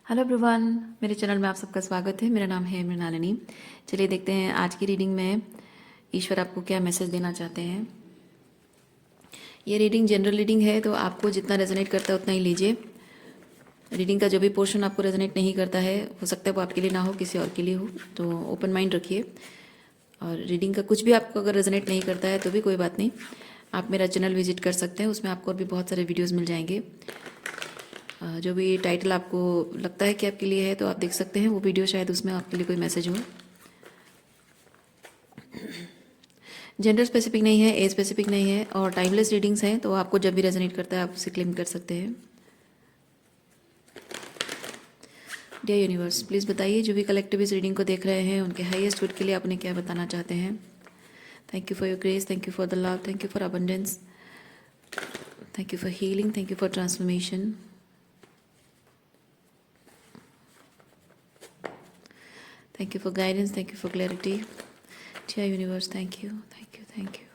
Hello everyone, मेरे channel में आप सबका स्वागत है। मेरा नाम है मृणालिनी। चलिए देखते हैं आज की रीडिंग में ईश्वर आपको क्या मैसेज देना चाहते हैं। ये रीडिंग जनरल रीडिंग है, तो आपको जितना रेजोनेट करता है उतना ही लीजिए। रीडिंग का जो भी पोर्शन आपको रेजोनेट नहीं करता है, हो सकता है वो आपके लिए ना हो, किसी और के लिए हो, तो ओपन माइंड रखिए। और रीडिंग का कुछ भी आपको अगर रेजोनेट नहीं करता है तो भी कोई बात नहीं, आप मेरा चैनल विजिट कर सकते हैं। उसमें आपको और भी बहुत सारे वीडियोज़ मिल जाएंगे। जो भी टाइटल आपको लगता है कि आपके लिए है तो आप देख सकते हैं वो वीडियो, शायद उसमें आपके लिए कोई मैसेज हो। जेंडर स्पेसिफिक नहीं है, एज स्पेसिफिक नहीं है, और टाइमलेस रीडिंग्स हैं, तो आपको जब भी रेजोनेट करता है आप उसे क्लेम कर सकते हैं। डियर यूनिवर्स, प्लीज़ बताइए जो भी कलेक्टिव इस रीडिंग को देख रहे हैं उनके हाईएस्ट गुड के लिए आप उन्हें क्या बताना चाहते हैं। Thank you for your grace, thank you for the love, thank you for abundance, thank you for healing, thank you for transformation, thank you for guidance, thank you for clarity. Dear universe, thank you, thank you, thank you.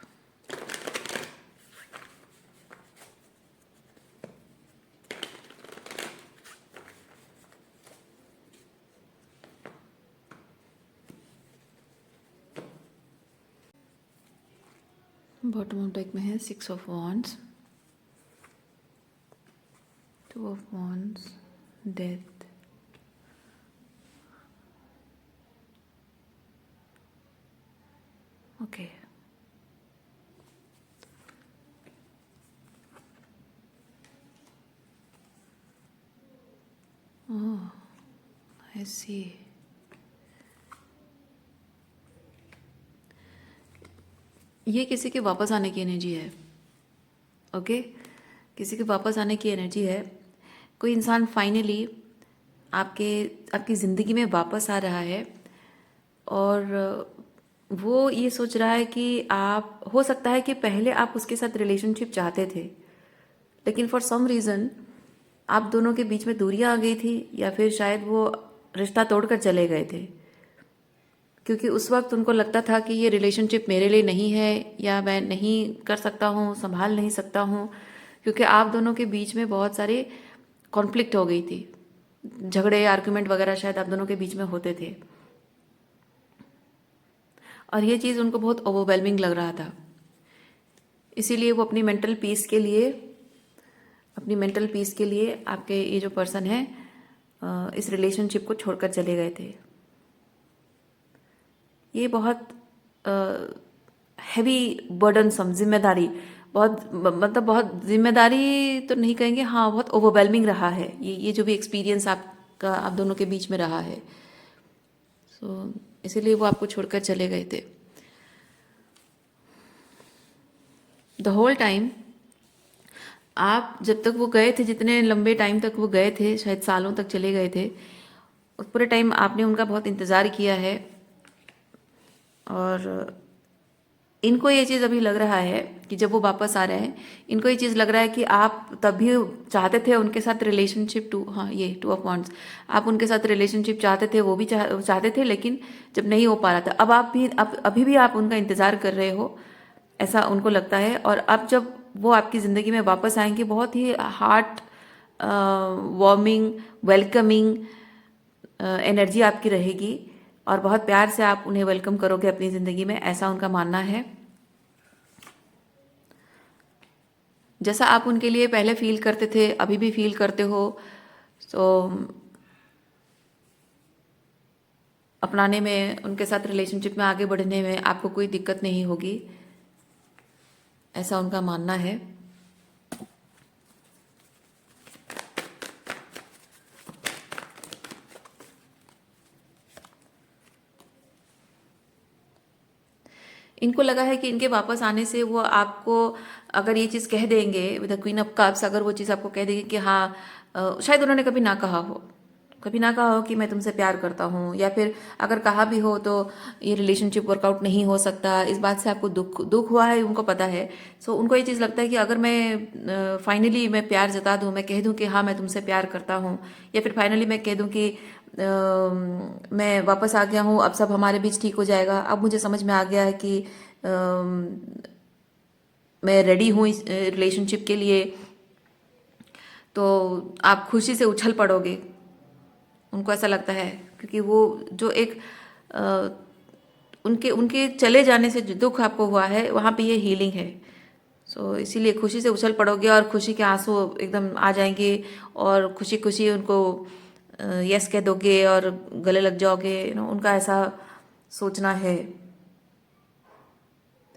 Bottom of deck में है 6 of wands, 2 of wands, death, okay. Oh, I see. ये किसी के वापस आने की energy है, okay. किसी के वापस आने की एनर्जी है। कोई इंसान फाइनली आपकी ज़िंदगी में वापस आ रहा है, और वो ये सोच रहा है कि आप, हो सकता है कि पहले आप उसके साथ रिलेशनशिप चाहते थे, लेकिन फॉर सम रीज़न आप दोनों के बीच में दूरियां आ गई थी, या फिर शायद वो रिश्ता तोड़कर चले गए थे, क्योंकि उस वक्त उनको लगता था कि ये रिलेशनशिप मेरे लिए नहीं है, या मैं नहीं कर सकता हूँ, संभाल नहीं सकता हूँ, क्योंकि आप दोनों के बीच में बहुत सारे कॉन्फ्लिक्ट हो गई थी, झगड़े आर्गुमेंट वगैरह शायद आप दोनों के बीच में होते थे, और ये चीज़ उनको बहुत ओवरवेलमिंग लग रहा था। इसीलिए वो अपनी मेंटल पीस के लिए आपके ये जो पर्सन है इस रिलेशनशिप को छोड़कर चले गए थे। ये बहुत हैवी बर्डनसम, जिम्मेदारी, मतलब बहुत जिम्मेदारी तो नहीं कहेंगे, हाँ बहुत ओवरवेलमिंग रहा है ये जो भी एक्सपीरियंस आपका आप दोनों के बीच में रहा है। सो इसीलिए वो आपको छोड़कर चले गए थे। द होल टाइम आप जब तक वो गए थे, जितने लंबे टाइम तक वो गए थे, शायद सालों तक चले गए थे, उस पूरे टाइम आपने उनका बहुत इंतज़ार किया है। और इनको ये चीज़ अभी लग रहा है कि जब वो वापस आ रहे हैं, इनको ये चीज़ लग रहा है कि आप तभी चाहते थे उनके साथ रिलेशनशिप, हाँ ये 2 ऑफ वॉन्ड्स, आप उनके साथ रिलेशनशिप चाहते थे, वो भी चाहते थे, लेकिन जब नहीं हो पा रहा था, अब अभी भी आप उनका इंतज़ार कर रहे हो, ऐसा उनको लगता है। और अब जब वो आपकी ज़िंदगी में वापस आएंगे, बहुत ही हार्ट वार्मिंग, वेलकमिंग एनर्जी आपकी रहेगी, और बहुत प्यार से आप उन्हें वेलकम करोगे अपनी ज़िंदगी में, ऐसा उनका मानना है। जैसा आप उनके लिए पहले फील करते थे, अभी भी फील करते हो, तो अपनाने में, उनके साथ रिलेशनशिप में आगे बढ़ने में आपको कोई दिक्कत नहीं होगी, ऐसा उनका मानना है। इनको लगा है कि इनके वापस आने से वो आपको अगर ये चीज़ कह देंगे, with the queen of cups, अगर वो चीज़ आपको कह देंगे कि हाँ, शायद उन्होंने कभी ना कहा हो, कभी ना कहा हो कि मैं तुमसे प्यार करता हूँ, या फिर अगर कहा भी हो तो ये रिलेशनशिप वर्कआउट नहीं हो सकता, इस बात से आपको दुख दुख हुआ है, उनको पता है। सो उनको ये चीज़ लगता है कि अगर मैं फाइनली मैं प्यार जता दूँ, मैं कह दूँ कि हाँ मैं तुमसे प्यार करता हूँ, या फिर फाइनली मैं कह दूँ कि मैं वापस आ गया हूँ, अब सब हमारे बीच ठीक हो जाएगा, अब मुझे समझ में आ गया है कि मैं रेडी हूँ इस रिलेशनशिप के लिए, तो आप खुशी से उछल पड़ोगे। उनको ऐसा लगता है, क्योंकि वो जो एक अ, उनके उनके चले जाने से जो दुख आपको हुआ है वहाँ पे ये हीलिंग है। सो इसीलिए खुशी से उछल पड़ोगे और खुशी के आंसू एकदम आ जाएंगे और खुशी खुशी उनको यस कह दोगे और गले लग जाओगे, उनका ऐसा सोचना है,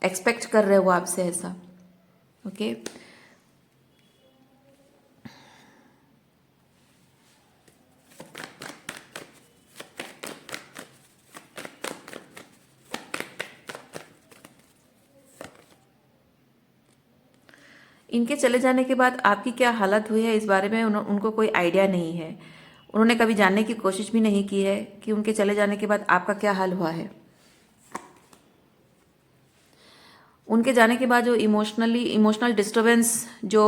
एक्सपेक्ट कर रहे हो आपसे ऐसा। ओके। इनके चले जाने के बाद आपकी क्या हालत हुई है इस बारे में उनको कोई आइडिया नहीं है। उन्होंने कभी जानने की कोशिश भी नहीं की है कि उनके चले जाने के बाद आपका क्या हाल हुआ है। उनके जाने के बाद जो इमोशनल डिस्टरबेंस जो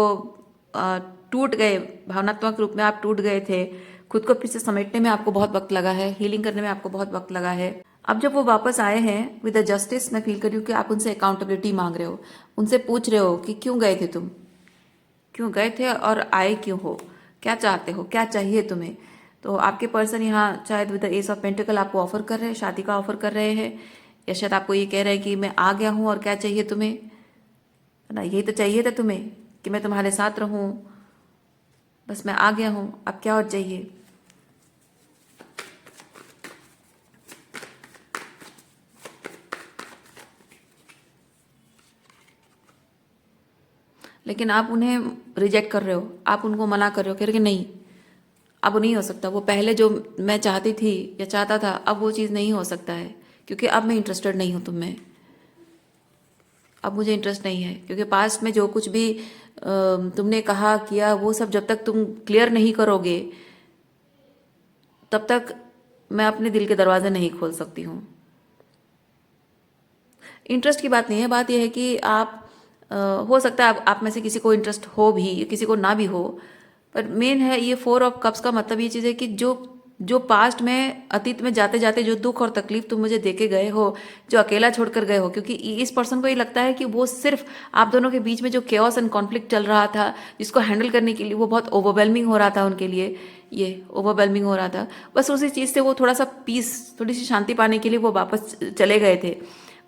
टूट गए, भावनात्मक रूप में आप टूट गए थे, खुद को फिर से समेटने में आपको बहुत वक्त लगा है, हीलिंग करने में आपको बहुत वक्त लगा है। अब जब वो वापस आए हैं विद द जस्टिस, मैं फील कर रही हूँ कि आप उनसे अकाउंटेबिलिटी मांग रहे हो, उनसे पूछ रहे हो कि क्यों गए थे तुम, क्यों गए थे और आए क्यों हो, क्या चाहते हो, क्या चाहिए तुम्हें। तो आपके पर्सन यहाँ शायद with the S of pentacle आपको ऑफर कर रहे हैं, शादी का ऑफर कर रहे हैं, या शायद आपको ये कह रहे हैं कि मैं आ गया हूँ और क्या चाहिए तुम्हें, है ना, यही तो चाहिए था तुम्हें कि मैं तुम्हारे साथ रहूँ, बस मैं आ गया हूँ, अब क्या और चाहिए। लेकिन आप उन्हें रिजेक्ट कर रहे हो, आप उनको मना कर रहे हो, कह रहे कि नहीं अब नहीं हो सकता, वो पहले जो मैं चाहती थी या चाहता था अब वो चीज़ नहीं हो सकता है, क्योंकि अब मैं इंटरेस्टेड नहीं हूँ तुम में, अब मुझे इंटरेस्ट नहीं है, क्योंकि पास्ट में जो कुछ भी तुमने कहा किया वो सब जब तक तुम क्लियर नहीं करोगे तब तक मैं अपने दिल के दरवाजे नहीं खोल सकती हूँ। इंटरेस्ट की बात नहीं है, बात यह है कि आप हो सकता है आप में से किसी को इंटरेस्ट हो भी, किसी को ना भी हो, पर मेन है ये 4 ऑफ कप्स का मतलब ये चीज़ है कि जो जो पास्ट में, अतीत में जाते जाते जो दुख और तकलीफ तुम मुझे देके गए हो, जो अकेला छोड़कर गए हो, क्योंकि इस पर्सन को ये लगता है कि वो सिर्फ आप दोनों के बीच में जो केओस एंड कॉन्फ्लिक्ट चल रहा था, जिसको हैंडल करने के लिए वो बहुत ओवरवेलमिंग हो रहा था उनके लिए, ये ओवरवेलमिंग हो रहा था, बस उसी चीज़ से वो थोड़ा सा पीस, थोड़ी सी शांति पाने के लिए वो वापस चले गए थे,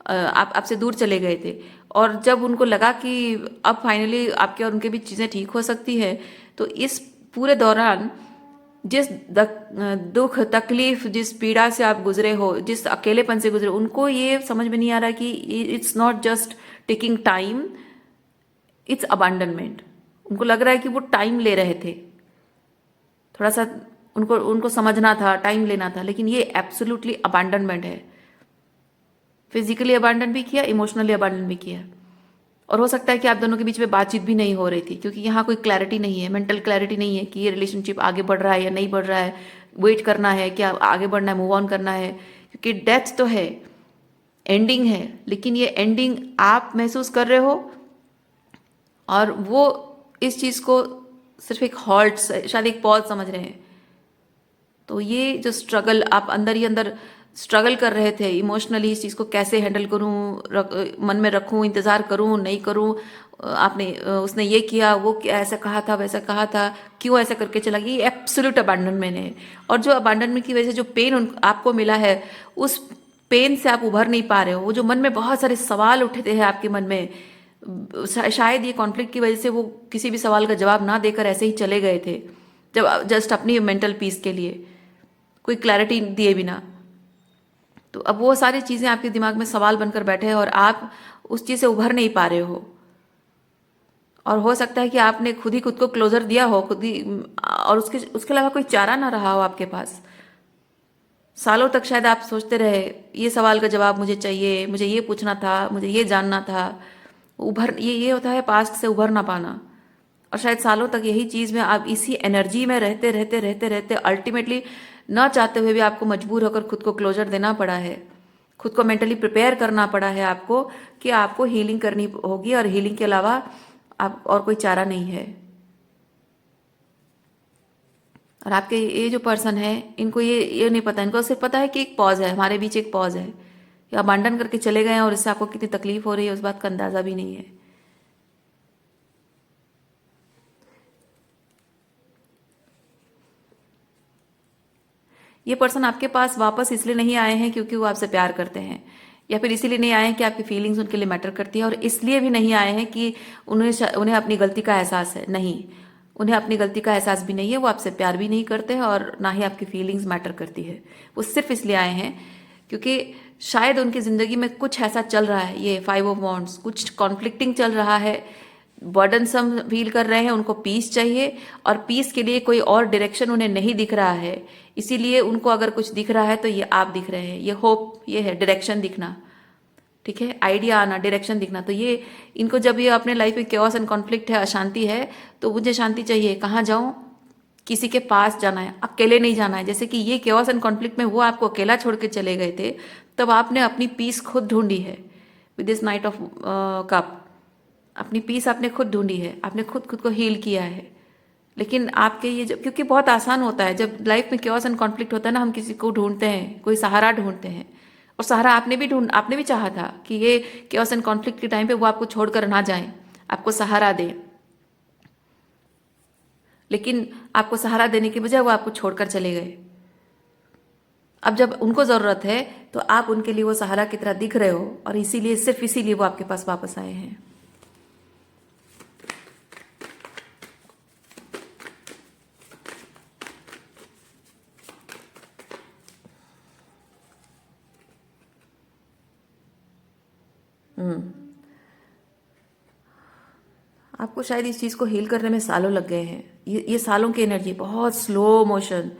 आप आपसे दूर चले गए थे। और जब उनको लगा कि अब फाइनली आपके और उनके बीच चीज़ें ठीक हो सकती है, तो इस पूरे दौरान जिस दुख तकलीफ, जिस पीड़ा से आप गुजरे हो, जिस अकेलेपन से गुजरे, उनको ये समझ में नहीं आ रहा कि it's not just taking time, it's abandonment. उनको लग रहा है कि वो टाइम ले रहे थे, थोड़ा सा उनको उनको समझना था, टाइम लेना था, लेकिन ये एब्सोल्युटली अबांडनमेंट है। फिजिकली अबांडन भी किया, इमोशनली अबांडन भी किया, और हो सकता है कि आप दोनों के बीच में बातचीत भी नहीं हो रही थी, क्योंकि यहाँ कोई क्लैरिटी नहीं है, मेंटल क्लैरिटी नहीं है कि ये रिलेशनशिप आगे बढ़ रहा है या नहीं बढ़ रहा है, वेट करना है क्या, आगे बढ़ना है, मूव ऑन करना है, क्योंकि डेथ तो है, एंडिंग है, लेकिन ये एंडिंग आप महसूस कर रहे हो और वो इस चीज़ को सिर्फ एक हॉल्ट, शायद एक पॉज समझ रहे हैं। तो ये जो स्ट्रगल आप अंदर ही अंदर स्ट्रगल कर रहे थे इमोशनली, इस चीज़ को कैसे हैंडल करूं, मन में रखूं, इंतज़ार करूं, नहीं करूं, आपने उसने ये किया, वो ऐसा कहा था, वैसा कहा था, क्यों ऐसा करके चला गया, ये एब्सोल्यूट अबांडनमेंट है। और जो अबांडनमेंट की वजह से जो पेन आपको मिला है, उस पेन से आप उभर नहीं पा रहे हो। वो जो मन में बहुत सारे सवाल उठे थे आपके मन में, शायद ये कॉन्फ्लिक्ट की वजह से वो किसी भी सवाल का जवाब ना देकर ऐसे ही चले गए थे, जब जस्ट अपनी मेंटल पीस के लिए, कोई क्लैरिटी दिए बिना। तो अब वो सारी चीज़ें आपके दिमाग में सवाल बनकर बैठे हैं और आप उस चीज़ से उभर नहीं पा रहे हो। और हो सकता है कि आपने खुद ही खुद को क्लोजर दिया हो, खुद ही, और उसके उसके अलावा कोई चारा ना रहा हो आपके पास। सालों तक शायद आप सोचते रहे ये सवाल का जवाब मुझे चाहिए, मुझे ये पूछना था, मुझे ये जानना था। उभर ये होता है पास्ट से उभर ना पाना। और शायद सालों तक यही चीज़ में आप इसी एनर्जी में रहते रहते रहते रहते अल्टीमेटली न चाहते हुए भी आपको मजबूर होकर खुद को क्लोजर देना पड़ा है, खुद को मेंटली प्रिपेयर करना पड़ा है आपको कि आपको हीलिंग करनी होगी, और हीलिंग के अलावा आप और कोई चारा नहीं है। और आपके ये जो पर्सन है, इनको ये नहीं पता, इनको सिर्फ पता है कि एक पॉज है, हमारे बीच एक पॉज है, या अबांडन करके चले गए हैं और इससे आपको कितनी तकलीफ हो रही है उस बात का अंदाजा भी नहीं है। ये पर्सन आपके पास वापस इसलिए नहीं आए हैं क्योंकि वो आपसे प्यार करते हैं, या फिर इसीलिए नहीं आए हैं कि आपकी फीलिंग्स उनके लिए मैटर करती है, और इसलिए भी नहीं आए हैं कि उन्हें अपनी गलती का एहसास है। नहीं, उन्हें अपनी गलती का एहसास भी नहीं है, वो आपसे प्यार भी नहीं करते हैं और ना ही आपकी फीलिंग्स मैटर करती है। वो सिर्फ इसलिए आए हैं क्योंकि शायद उनकी ज़िंदगी में कुछ ऐसा चल रहा है, ये 5 ऑफ वॉन्ड्स, कुछ कॉन्फ्लिक्टिंग चल रहा है, बर्डनसम फील कर रहे हैं, उनको पीस चाहिए, और पीस के लिए कोई और डायरेक्शन उन्हें नहीं दिख रहा है। इसीलिए उनको अगर कुछ दिख रहा है तो ये आप दिख रहे हैं, ये होप, ये है डायरेक्शन दिखना, ठीक है, आइडिया आना, डायरेक्शन दिखना। तो ये इनको जब ये अपने लाइफ में केओस एंड कॉन्फ्लिक्ट है, अशांति है, तो मुझे शांति चाहिए, कहाँ जाऊँ? किसी के पास जाना है, अकेले नहीं जाना है। जैसे कि ये केओस एंड कॉन्फ्लिक्ट में वो आपको अकेला छोड़ के चले गए थे, तब आपने अपनी पीस खुद ढूंढी है with this night of cup. अपनी पीस आपने खुद ढूंढी है, आपने खुद को हील किया है। लेकिन आपके ये जब, क्योंकि बहुत आसान होता है जब लाइफ में केओस एंड कॉन्फ्लिक्ट होता है ना, हम किसी को ढूंढते हैं, कोई सहारा ढूंढते हैं, और सहारा आपने भी चाहा था कि ये केओस एंड कॉन्फ्लिक्ट के टाइम पे वो आपको छोड़कर ना जाएं, आपको सहारा दें। लेकिन आपको सहारा देने के बजाय वो आपको छोड़कर चले गए। अब जब उनको ज़रूरत है तो आप उनके लिए वो सहारा की तरह दिख रहे हो, और इसीलिए, सिर्फ इसीलिए वो आपके पास वापस आए हैं। आपको शायद इस चीज़ को हील करने में सालों लग गए हैं। ये सालों की एनर्जी, बहुत स्लो मोशन,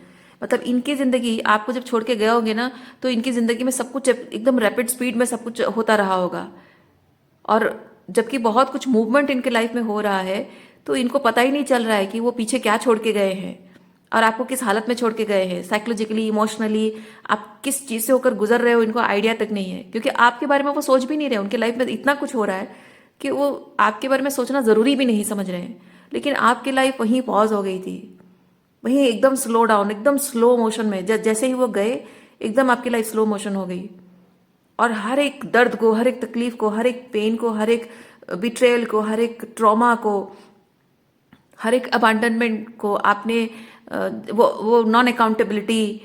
मतलब इनकी ज़िंदगी आपको जब छोड़ के गए होंगे ना, तो इनकी ज़िंदगी में सब कुछ एकदम रैपिड स्पीड में सब कुछ होता रहा होगा, और जबकि बहुत कुछ मूवमेंट इनके लाइफ में हो रहा है, तो इनको पता ही नहीं चल रहा है कि वो पीछे क्या छोड़ के गए हैं और आपको किस हालत में छोड़ के गए हैं। साइकोलॉजिकली, इमोशनली आप किस चीज़ से होकर गुजर रहे हो, इनको आइडिया तक नहीं है, क्योंकि आपके बारे में वो सोच भी नहीं रहे। उनके लाइफ में इतना कुछ हो रहा है कि वो आपके बारे में सोचना ज़रूरी भी नहीं समझ रहे हैं। लेकिन आपकी लाइफ वहीं पॉज हो गई थी, वहीं एकदम स्लो डाउन, एकदम स्लो मोशन में। जैसे ही वो गए, एकदम आपकी लाइफ स्लो मोशन हो गई, और हर एक दर्द को, हर एक तकलीफ को, हर एक पेन को, हर एक बिट्रेयल को, हर एक ट्रॉमा को, हर एक अबांडनमेंट को आपने वो नॉन अकाउंटेबिलिटी,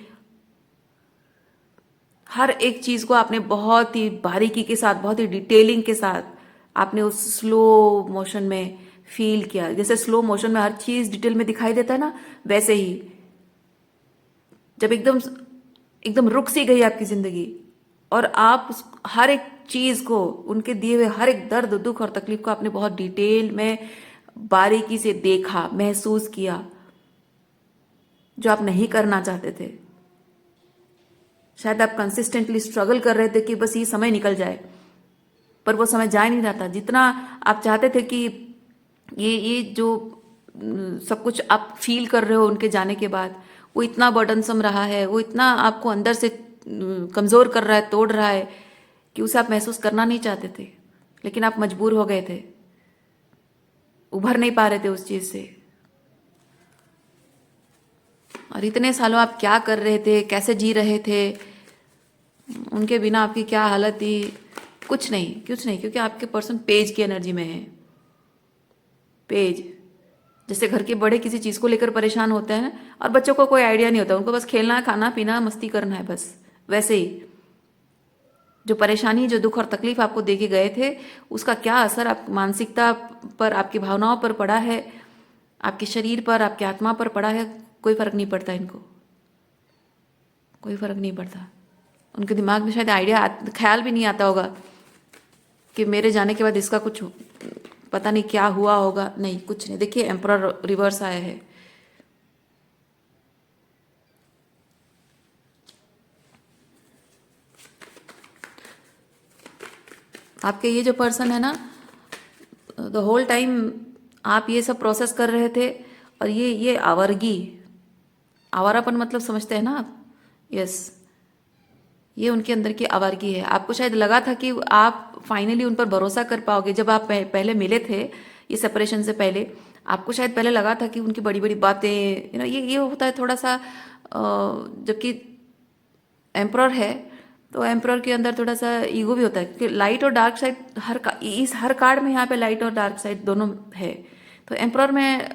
हर एक चीज़ को आपने बहुत ही बारीकी के साथ, बहुत ही डिटेलिंग के साथ आपने उस स्लो मोशन में फील किया। जैसे स्लो मोशन में हर चीज़ डिटेल में दिखाई देता है ना, वैसे ही जब एकदम एकदम रुक सी गई आपकी ज़िंदगी, और आप हर एक चीज़ को, उनके दिए हुए हर एक दर्द, दुख और तकलीफ को आपने बहुत डिटेल में, बारीकी से देखा, महसूस किया, जो आप नहीं करना चाहते थे। शायद आप कंसिस्टेंटली स्ट्रगल कर रहे थे कि बस ये समय निकल जाए, पर वो समय जा नहीं रहा था जितना आप चाहते थे। कि ये जो सब कुछ आप फील कर रहे हो उनके जाने के बाद, वो इतना बर्डनसम रहा है, वो इतना आपको अंदर से कमज़ोर कर रहा है, तोड़ रहा है, कि उसे आप महसूस करना नहीं चाहते थे, लेकिन आप मजबूर हो गए थे, उभर नहीं पा रहे थे उस चीज़ से। और इतने सालों आप क्या कर रहे थे, कैसे जी रहे थे, उनके बिना आपकी क्या हालत थी? कुछ नहीं, कुछ नहीं, क्योंकि आपके पर्सन पेज की एनर्जी में है। पेज, जैसे घर के बड़े किसी चीज़ को लेकर परेशान होते हैं और बच्चों को कोई आइडिया नहीं होता, उनको बस खेलना, खाना पीना, मस्ती करना है बस, वैसे ही जो परेशानी, जो दुख और तकलीफ आपको दे के गए थे, उसका क्या असर आप मानसिकता पर, आपकी भावनाओं पर पड़ा है, आपके शरीर पर, आपकी आत्मा पर पड़ा है, कोई फर्क नहीं पड़ता इनको, कोई फर्क नहीं पड़ता। उनके दिमाग में शायद आइडिया, ख्याल भी नहीं आता होगा कि मेरे जाने के बाद इसका कुछ पता नहीं क्या हुआ होगा। नहीं, कुछ नहीं। देखिए, एम्परर रिवर्स आया है। आपके ये जो पर्सन है ना, द होल टाइम आप ये सब प्रोसेस कर रहे थे, और ये आवारगी, आवारापन मतलब समझते हैं ना आप? यस, ये उनके अंदर की आवारगी है। आपको शायद लगा था कि आप फाइनली उन पर भरोसा कर पाओगे। जब आप पहले मिले थे, ये सेपरेशन से पहले, आपको शायद पहले लगा था कि उनकी बड़ी बड़ी बातें, ये होता है थोड़ा सा, जबकि एम्प्रर है तो एम्प्रर के अंदर थोड़ा सा ईगो भी होता है, क्योंकि लाइट और डार्क साइड हर कार्ड में यहाँ पे लाइट और डार्क साइड दोनों है। तो एम्प्रर में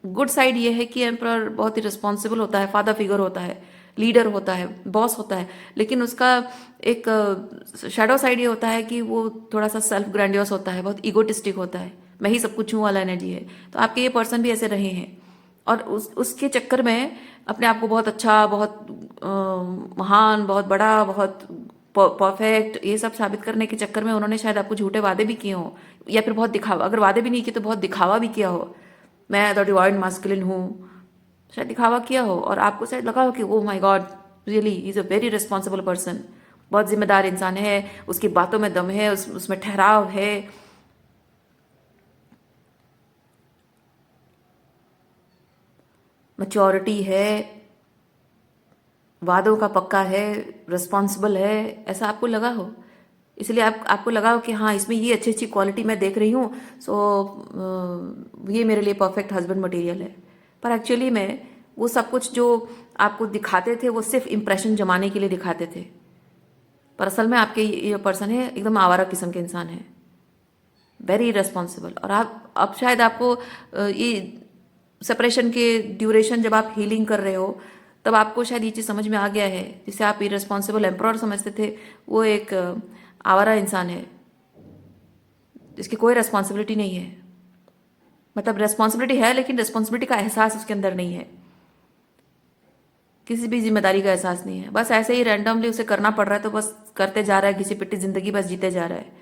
गुड साइड ये है कि एम्परर बहुत ही रिस्पॉन्सिबल होता है, फादर फिगर होता है, लीडर होता है, बॉस होता है। लेकिन उसका एक शैडो साइड ये होता है कि वो थोड़ा सा सेल्फ ग्रैंडियस होता है, बहुत ईगोटिस्टिक होता है, मैं ही सब कुछ हूँ वाला एनर्जी है। तो आपके ये पर्सन भी ऐसे रहे हैं और उसके चक्कर में अपने आप को बहुत अच्छा, बहुत महान, बहुत बड़ा, बहुत परफेक्ट, ये सब साबित करने के चक्कर में उन्होंने शायद आपको झूठे वादे भी किए हों, या फिर बहुत दिखावा, अगर वादे भी नहीं किए तो बहुत दिखावा भी किया हो, मैं द डिवाइन मास्कुलिन हूँ, शायद दिखावा किया हो और आपको शायद लगा हो कि oh my God, really is a very responsible person, बहुत जिम्मेदार इंसान है, उसकी बातों में दम है, उसमें ठहराव है। मैच्योरिटी है, वादों का पक्का है, रिस्पॉन्सिबल है, ऐसा आपको लगा हो, इसलिए आपको लगा हो कि हाँ इसमें ये अच्छी अच्छी क्वालिटी मैं देख रही हूँ, सो ये मेरे लिए परफेक्ट हस्बैंड मटेरियल है। पर एक्चुअली में वो सब कुछ जो आपको दिखाते थे वो सिर्फ इंप्रेशन जमाने के लिए दिखाते थे, पर असल में आपके ये पर्सन है एकदम आवारा किस्म के इंसान है, वेरी रिस्पॉन्सिबल। और आप अब शायद आपको ये सेपरेशन के ड्यूरेशन जब आप हीलिंग कर रहे हो तब आपको शायद ये चीज़ समझ में आ गया है, जिसे आप इरेस्पॉन्सिबल एम्प्रॉर समझते थे, वो एक आवारा इंसान है जिसकी कोई रेस्पॉन्सिबिलिटी नहीं है। मतलब रेस्पॉन्सिबिलिटी है लेकिन रेस्पॉन्सिबिलिटी का एहसास उसके अंदर नहीं है, किसी भी जिम्मेदारी का एहसास नहीं है, बस ऐसे ही रैंडमली उसे करना पड़ रहा है तो बस करते जा रहा है, घिसी पिट्टी जिंदगी बस जीते जा रहा है।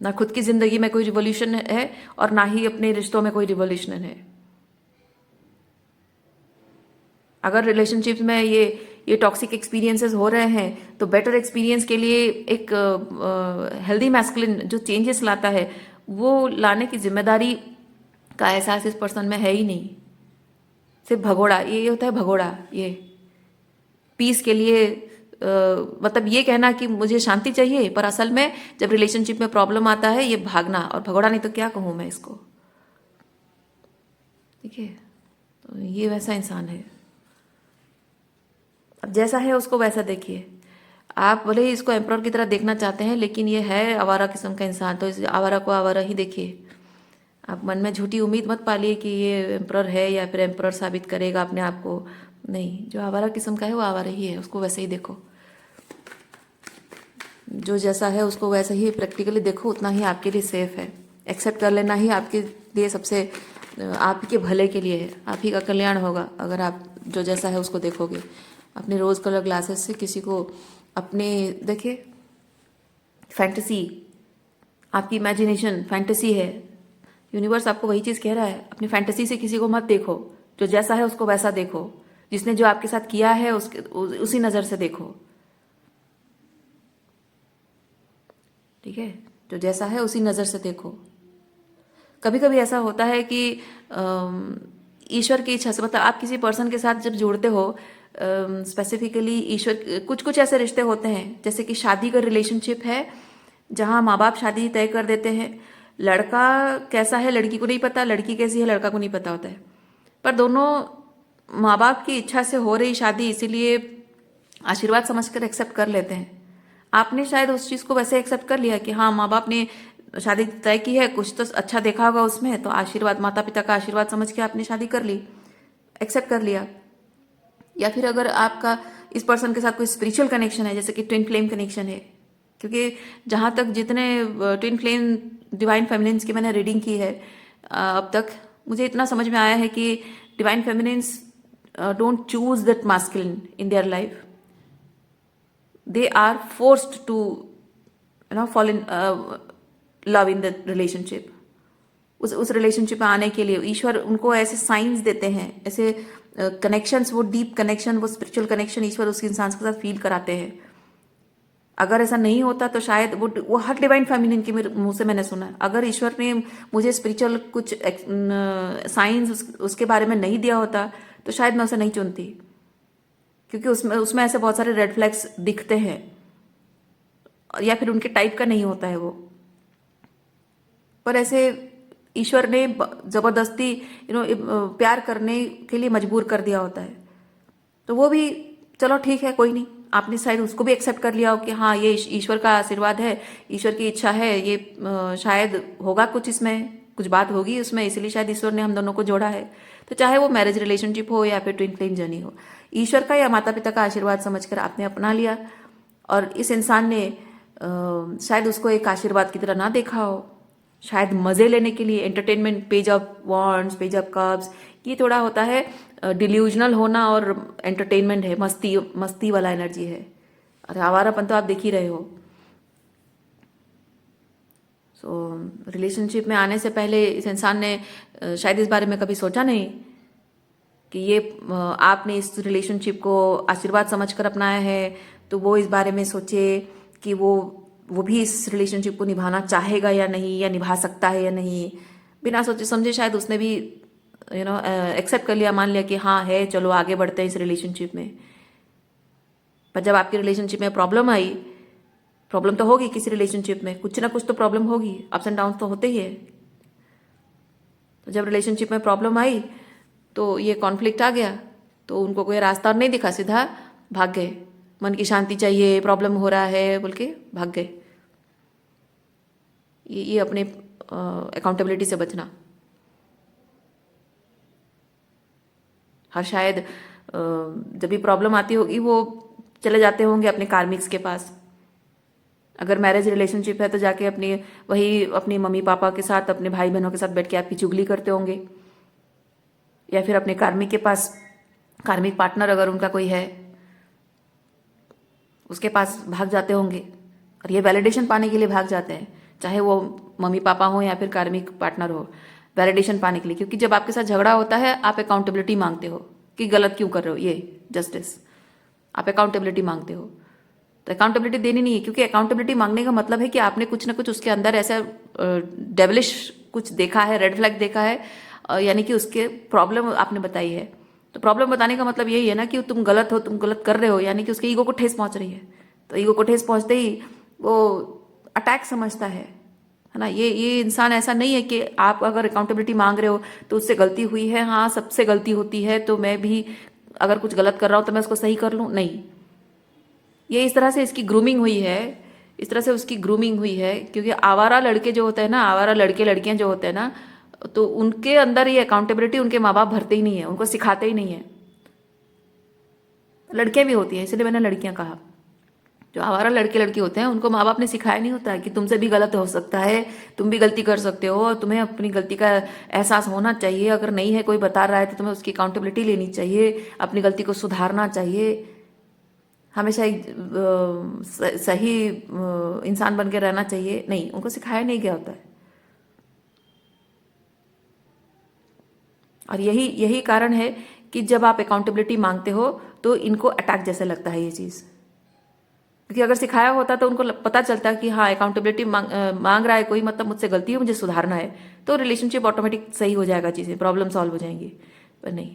ना खुद की जिंदगी में कोई रिवोल्यूशन है और ना ही अपने रिश्तों में कोई रिवोल्यूशन है। अगर रिलेशनशिप्स में ये टॉक्सिक एक्सपीरियंसेस हो रहे हैं तो बेटर एक्सपीरियंस के लिए एक हेल्दी मैस्कुलिन जो चेंजेस लाता है वो लाने की जिम्मेदारी का एहसास इस पर्सन में है ही नहीं। सिर्फ भगोड़ा, ये होता है भगोड़ा, ये पीस के लिए मतलब ये कहना कि मुझे शांति चाहिए, पर असल में जब रिलेशनशिप में प्रॉब्लम आता है ये भागना और भगोड़ा, नहीं तो क्या कहूँ मैं इसको। ठीक है, तो ये वैसा इंसान है। अब जैसा है उसको वैसा देखिए। आप भले ही इसको एम्प्रॉर की तरह देखना चाहते हैं लेकिन ये है आवारा किस्म का इंसान, तो इस आवारा को आवारा ही देखिए। आप मन में झूठी उम्मीद मत पालिए कि ये एम्प्रॉर है या फिर एम्प्रॉर साबित करेगा अपने आप को। नहीं, जो आवारा किस्म का है वो आवारा ही है, उसको वैसे ही देखो। जो जैसा है उसको वैसे ही प्रैक्टिकली देखो, उतना ही आपके लिए सेफ है। एक्सेप्ट कर लेना ही आपके लिए सबसे आप ही के भले के लिए है, आप ही का कल्याण होगा अगर आप जो जैसा है उसको देखोगे। अपने रोज़ कलर ग्लासेस से किसी को अपने देखिए, फैंटेसी, आपकी इमेजिनेशन फैंटेसी है, यूनिवर्स आपको वही चीज़ कह रहा है, अपनी फैंटेसी से किसी को मत देखो, जो जैसा है उसको वैसा देखो, जिसने जो आपके साथ किया है उसके उसी नज़र से देखो। ठीक है, जो जैसा है उसी नज़र से देखो। कभी कभी ऐसा होता है कि ईश्वर की इच्छा से, मतलब आप किसी पर्सन के साथ जब जुड़ते हो स्पेसिफिकली ईश्वर, कुछ कुछ ऐसे रिश्ते होते हैं जैसे कि शादी का रिलेशनशिप है जहाँ माँ बाप शादी तय कर देते हैं। लड़का कैसा है लड़की को नहीं पता, लड़की कैसी है लड़का को नहीं पता होता है, पर दोनों माँ बाप की इच्छा से हो रही शादी, इसीलिए आशीर्वाद समझकर एक्सेप्ट कर लेते हैं। आपने शायद उस चीज़ को वैसे एक्सेप्ट कर लिया कि हाँ माँ बाप ने शादी तय की है, कुछ तो अच्छा देखा होगा उसमें, तो आशीर्वाद, माता पिता का आशीर्वाद समझ के आपने शादी कर ली, एक्सेप्ट कर लिया। या फिर अगर आपका इस पर्सन के साथ कोई स्पिरिचुअल कनेक्शन है, जैसे कि ट्विन फ्लेम कनेक्शन है, क्योंकि जहाँ तक जितने ट्विन फ्लेम डिवाइन फेमिनिन्स की मैंने रीडिंग की है अब तक, मुझे इतना समझ में आया है कि divine feminines don't choose that masculine in their life, they are forced to fall in love in the relationship। उस रिलेशनशिप में आने के लिए ईश्वर उनको ऐसे साइंस देते हैं, ऐसे कनेक्शंस, वो डीप कनेक्शन, वो स्पिरिचुअल कनेक्शन ईश्वर उस इंसान के साथ फील कराते हैं। अगर ऐसा नहीं होता तो शायद वो हर डिवाइन फेमिनिन के मुंह से मैंने सुना है, अगर ईश्वर ने मुझे स्पिरिचुअल कुछ साइंस उसके बारे में नहीं दिया होता तो शायद मैं उसे नहीं चुनती, क्योंकि उसमें ऐसे बहुत सारे रेड फ्लैग्स दिखते हैं, या फिर उनके टाइप का नहीं होता है वो। पर ऐसे ईश्वर ने जबरदस्ती प्यार करने के लिए मजबूर कर दिया होता है, तो वो भी चलो ठीक है, कोई नहीं, आपने शायद उसको भी एक्सेप्ट कर लिया हो कि हाँ ये ईश्वर का आशीर्वाद है, ईश्वर की इच्छा है, ये शायद होगा कुछ इसमें कुछ बात होगी उसमें, इसलिए शायद ईश्वर ने हम दोनों को जोड़ा है। तो चाहे वो मैरिज रिलेशनशिप हो या फिर ट्विन फ्लेम जर्नी हो, ईश्वर का या माता पिता का आशीर्वाद समझकर आपने अपना लिया, और इस इंसान ने शायद उसको एक आशीर्वाद की तरह ना देखा हो, शायद मजे लेने के लिए, entertainment, page of wands, page of cups, ये थोड़ा होता है डिल्यूजनल होना, और एंटरटेनमेंट है, मस्ती मस्ती वाला एनर्जी है। अरे आवारापन तो आप देख ही रहे हो। सो रिलेशनशिप में आने से पहले इस इंसान ने शायद इस बारे में कभी सोचा नहीं कि ये आपने इस रिलेशनशिप को आशीर्वाद समझकर अपनाया है, तो वो इस बारे में सोचे कि वो भी इस रिलेशनशिप को निभाना चाहेगा या नहीं, या निभा सकता है या नहीं। बिना सोचे समझे शायद उसने भी एक्सेप्ट कर लिया, मान लिया कि हाँ है, चलो आगे बढ़ते हैं इस रिलेशनशिप में। पर जब आपकी रिलेशनशिप में प्रॉब्लम आई, प्रॉब्लम तो होगी किसी रिलेशनशिप में, कुछ ना कुछ तो प्रॉब्लम होगी, अप्स एंड डाउन्स तो होते ही है। तो जब रिलेशनशिप में प्रॉब्लम आई तो ये कॉन्फ्लिक्ट आ गया, तो उनको कोई रास्ता नहीं दिखा, सीधा भाग गए। मन की शांति चाहिए, प्रॉब्लम हो रहा है बोल के भाग गए। ये अपने अकाउंटेबिलिटी से बचना। हर शायद जब भी प्रॉब्लम आती होगी वो चले जाते होंगे अपने कार्मिक्स के पास। अगर मैरिज रिलेशनशिप है तो जाके अपनी मम्मी पापा के साथ, अपने भाई बहनों के साथ बैठ के आपकी चुगली करते होंगे, या फिर अपने कार्मिक के पास, कार्मिक पार्टनर अगर उनका कोई है उसके पास भाग जाते होंगे, और ये वैलिडेशन पाने के लिए भाग जाते हैं, चाहे वो मम्मी पापा हो या फिर कार्मिक पार्टनर हो, वैलिडेशन पाने के लिए। क्योंकि जब आपके साथ झगड़ा होता है आप अकाउंटेबिलिटी मांगते हो कि गलत क्यों कर रहे हो, ये जस्टिस, आप अकाउंटेबिलिटी मांगते हो। तो अकाउंटेबिलिटी देनी नहीं है, क्योंकि अकाउंटेबिलिटी मांगने का मतलब है कि आपने कुछ ना कुछ उसके अंदर ऐसा डेविलिश कुछ देखा है, रेड फ्लैग देखा है, यानी कि उसके प्रॉब्लम आपने बताई है। तो प्रॉब्लम बताने का मतलब यही है ना कि तुम गलत हो, तुम गलत कर रहे हो, यानी कि उसके ईगो को ठेस पहुंच रही है। तो ईगो को ठेस पहुंचते ही वो अटैक समझता है ना। ये इंसान ऐसा नहीं है कि आप अगर अकाउंटेबिलिटी मांग रहे हो तो उससे गलती हुई है, हाँ सबसे गलती होती है, तो मैं भी अगर कुछ गलत कर रहा हूँ तो मैं उसको सही कर लूँ, नहीं। ये इस तरह से इसकी ग्रूमिंग हुई है, इस तरह से उसकी ग्रूमिंग हुई है। क्योंकि आवारा लड़के जो होते हैं ना, आवारा लड़के लड़कियां जो होते हैं ना, तो उनके अंदर ये अकाउंटेबिलिटी उनके माँ बाप भरते ही नहीं है, उनको सिखाते ही नहीं है। लड़कियां भी होती हैं, इसलिए मैंने लड़कियां कहा। जो आवारा लड़के लड़की होते हैं उनको माँ बाप ने सिखाया नहीं होता है कि तुमसे भी गलत हो सकता है, तुम भी गलती कर सकते हो, और तुम्हें अपनी गलती का एहसास होना चाहिए। अगर नहीं है, कोई बता रहा है तो तुम्हें उसकी अकाउंटेबिलिटी लेनी चाहिए, अपनी गलती को सुधारना चाहिए, हमेशा एक सही इंसान बन के रहना चाहिए। नहीं, उनको सिखाया नहीं गया होता है। और यही यही कारण है कि जब आप अकाउंटेबिलिटी मांगते हो तो इनको अटैक जैसे लगता है ये चीज़। क्योंकि अगर सिखाया होता तो उनको पता चलता कि हाँ अकाउंटेबिलिटी मांग रहा है कोई, मतलब मुझसे गलती है, मुझे सुधारना है, तो रिलेशनशिप ऑटोमेटिक सही हो जाएगा, चीज़ें प्रॉब्लम सॉल्व हो जाएंगी। पर नहीं,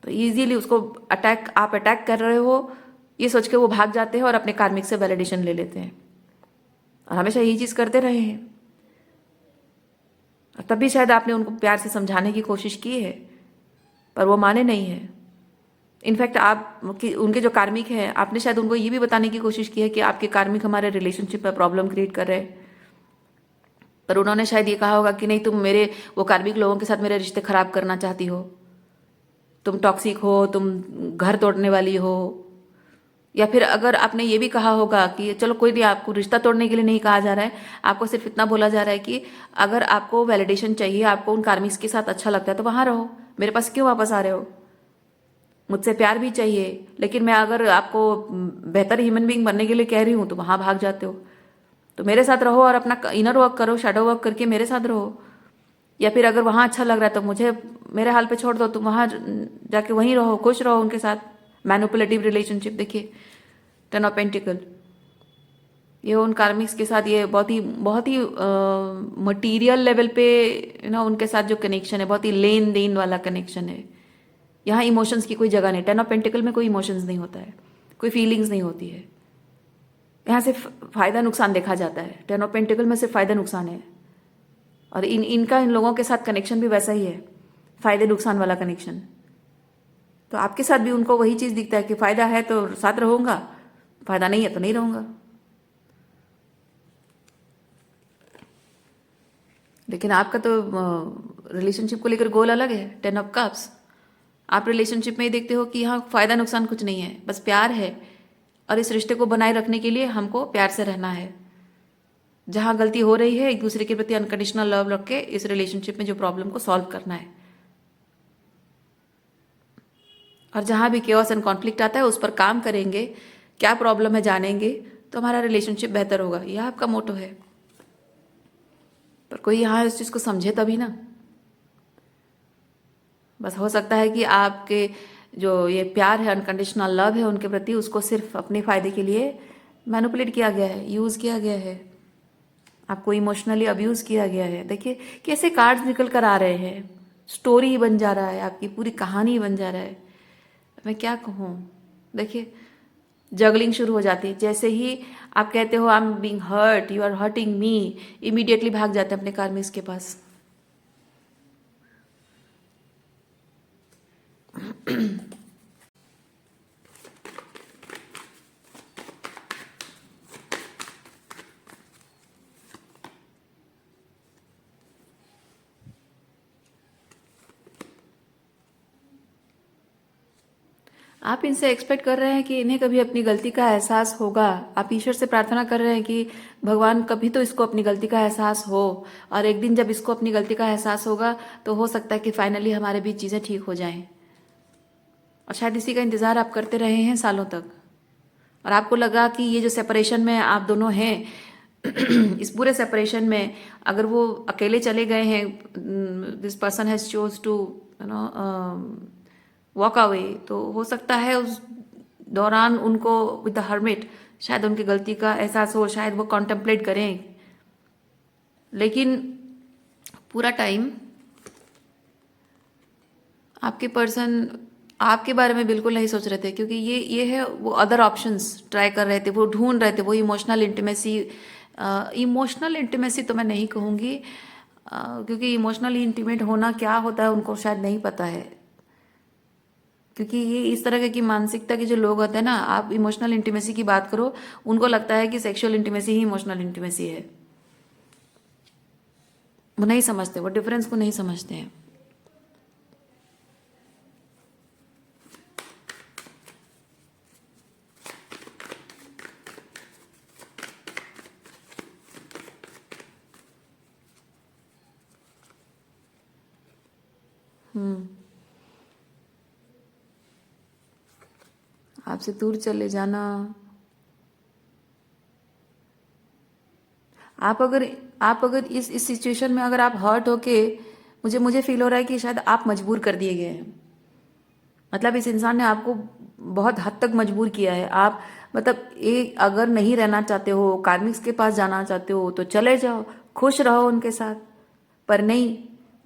तो इजीली उसको आप अटैक कर रहे हो ये सोच के वो भाग जाते हैं और अपने कार्मिक से वैलिडेशन ले लेते हैं, और हमेशा यही चीज़ करते रहे हैं। और तब भी शायद आपने उनको प्यार से समझाने की कोशिश की है, पर वो माने नहीं है। इनफैक्ट उनके जो कार्मिक हैं, आपने शायद उनको ये भी बताने की कोशिश की है कि आपके कार्मिक हमारे रिलेशनशिप में प्रॉब्लम क्रिएट कर रहे हैं, पर उन्होंने शायद ये कहा होगा कि नहीं, तुम वो कार्मिक लोगों के साथ मेरे रिश्ते खराब करना चाहती हो, तुम टॉक्सिक हो, तुम घर तोड़ने वाली हो। या फिर अगर आपने ये भी कहा होगा कि चलो कोई नहीं, आपको रिश्ता तोड़ने के लिए नहीं कहा जा रहा है, आपको सिर्फ इतना बोला जा रहा है कि अगर आपको वैलिडेशन चाहिए, आपको उन कार्मिक्स के साथ अच्छा लगता है तो वहाँ रहो, मेरे पास क्यों वापस आ रहे हो। मुझसे प्यार भी चाहिए, लेकिन मैं अगर आपको बेहतर ह्यूमन बीइंग बनने के लिए कह रही हूँ तो वहाँ भाग जाते हो। तो मेरे साथ रहो और अपना इनर वर्क करो, शैडो वर्क करके मेरे साथ रहो। या फिर अगर वहाँ अच्छा लग रहा है तो मुझे मेरे हाल पे छोड़ दो, तुम वहाँ जाके वहीं रहो, खुश रहो उनके साथ। मैनिपुलेटिव रिलेशनशिप देखिए, 10 ऑफ पेंटिकल, ये उन कार्मिक्स के साथ ये बहुत ही मटीरियल लेवल पे उनके साथ जो कनेक्शन है, बहुत ही लेन देन वाला कनेक्शन है। यहाँ इमोशंस की कोई जगह नहीं। 10 ऑफ पेंटिकल में कोई इमोशंस नहीं होता है, कोई फीलिंग्स नहीं होती है। यहाँ से फायदा नुकसान देखा जाता है। 10 ऑफ पेंटिकल में सिर्फ फायदा नुकसान है, और इन लोगों के साथ कनेक्शन भी वैसा ही है, फायदे नुकसान वाला कनेक्शन। तो आपके साथ भी उनको वही चीज़ दिखता है कि फायदा है तो साथ रहूंगा, फायदा नहीं है तो नहीं रहूंगा। लेकिन आपका तो रिलेशनशिप को लेकर गोल अलग है, 10 ऑफ कप्स। आप रिलेशनशिप में ही देखते हो कि यहाँ फ़ायदा नुकसान कुछ नहीं है, बस प्यार है, और इस रिश्ते को बनाए रखने के लिए हमको प्यार से रहना है। जहाँ गलती हो रही है, एक दूसरे के प्रति अनकंडीशनल लव रख के इस रिलेशनशिप में जो प्रॉब्लम को सॉल्व करना है। और जहाँ भी केओस एंड कॉन्फ्लिक्ट आता है उस पर काम करेंगे, क्या प्रॉब्लम है जानेंगे, तो हमारा रिलेशनशिप बेहतर होगा। यह आपका मोटो है। पर कोई यहाँ इस चीज़ को समझे तभी ना। बस हो सकता है कि आपके जो ये प्यार है, अनकंडीशनल लव है उनके प्रति, उसको सिर्फ अपने फ़ायदे के लिए मैनिपुलेट किया गया है, यूज़ किया गया है, आपको इमोशनली अब्यूज़ किया गया है। देखिए कैसे कार्ड्स निकल कर आ रहे हैं, स्टोरी बन जा रहा है, आपकी पूरी कहानी बन जा रहा है। मैं क्या कहूँ, देखिए जगलिंग शुरू हो जाती है। जैसे ही आप कहते हो I am being hurt, you are hurting me, immediately भाग जाते हैं अपने कार्मिक्स के पास। आप इनसे एक्सपेक्ट कर रहे हैं कि इन्हें कभी अपनी गलती का एहसास होगा। आप ईश्वर से प्रार्थना कर रहे हैं कि भगवान कभी तो इसको अपनी गलती का एहसास हो, और एक दिन जब इसको अपनी गलती का एहसास होगा तो हो सकता है कि फाइनली हमारे बीच चीज़ें ठीक हो जाएं। और शायद इसी का इंतज़ार आप करते रहे हैं सालों तक, और आपको लगा कि ये जो सेपरेशन में आप दोनों हैं इस पूरे सेपरेशन में अगर वो अकेले चले गए हैं, this person has chose to you know walk away, तो हो सकता है उस दौरान उनको विद द हर्मिट शायद उनकी गलती का एहसास हो, शायद वो कॉन्टेम्पलेट करें। लेकिन पूरा टाइम आपके पर्सन आपके बारे में बिल्कुल नहीं सोच रहे थे, क्योंकि ये है वो अदर ऑप्शंस ट्राई कर रहे थे, वो ढूंढ रहे थे वो इमोशनल इंटीमेसी। इमोशनल इंटीमेसी तो मैं नहीं कहूँगी, क्योंकि इमोशनली इंटीमेट होना क्या होता है उनको शायद नहीं पता है। क्योंकि ये इस तरह की मानसिकता के जो लोग होते हैं ना, आप इमोशनल इंटीमेसी की बात करो, उनको लगता है कि सेक्सुअल इंटीमेसी ही इमोशनल इंटीमेसी है। वो नहीं समझते, वो डिफरेंस को नहीं समझते हैं। आपसे दूर चले जाना, आप अगर इस सिचुएशन में अगर आप हर्ट होके, मुझे फील हो रहा है कि शायद आप मजबूर कर दिए गए हैं। मतलब इस इंसान ने आपको बहुत हद तक मजबूर किया है। आप मतलब एक अगर नहीं रहना चाहते हो, कार्मिक्स के पास जाना चाहते हो तो चले जाओ, खुश रहो उनके साथ। पर नहीं,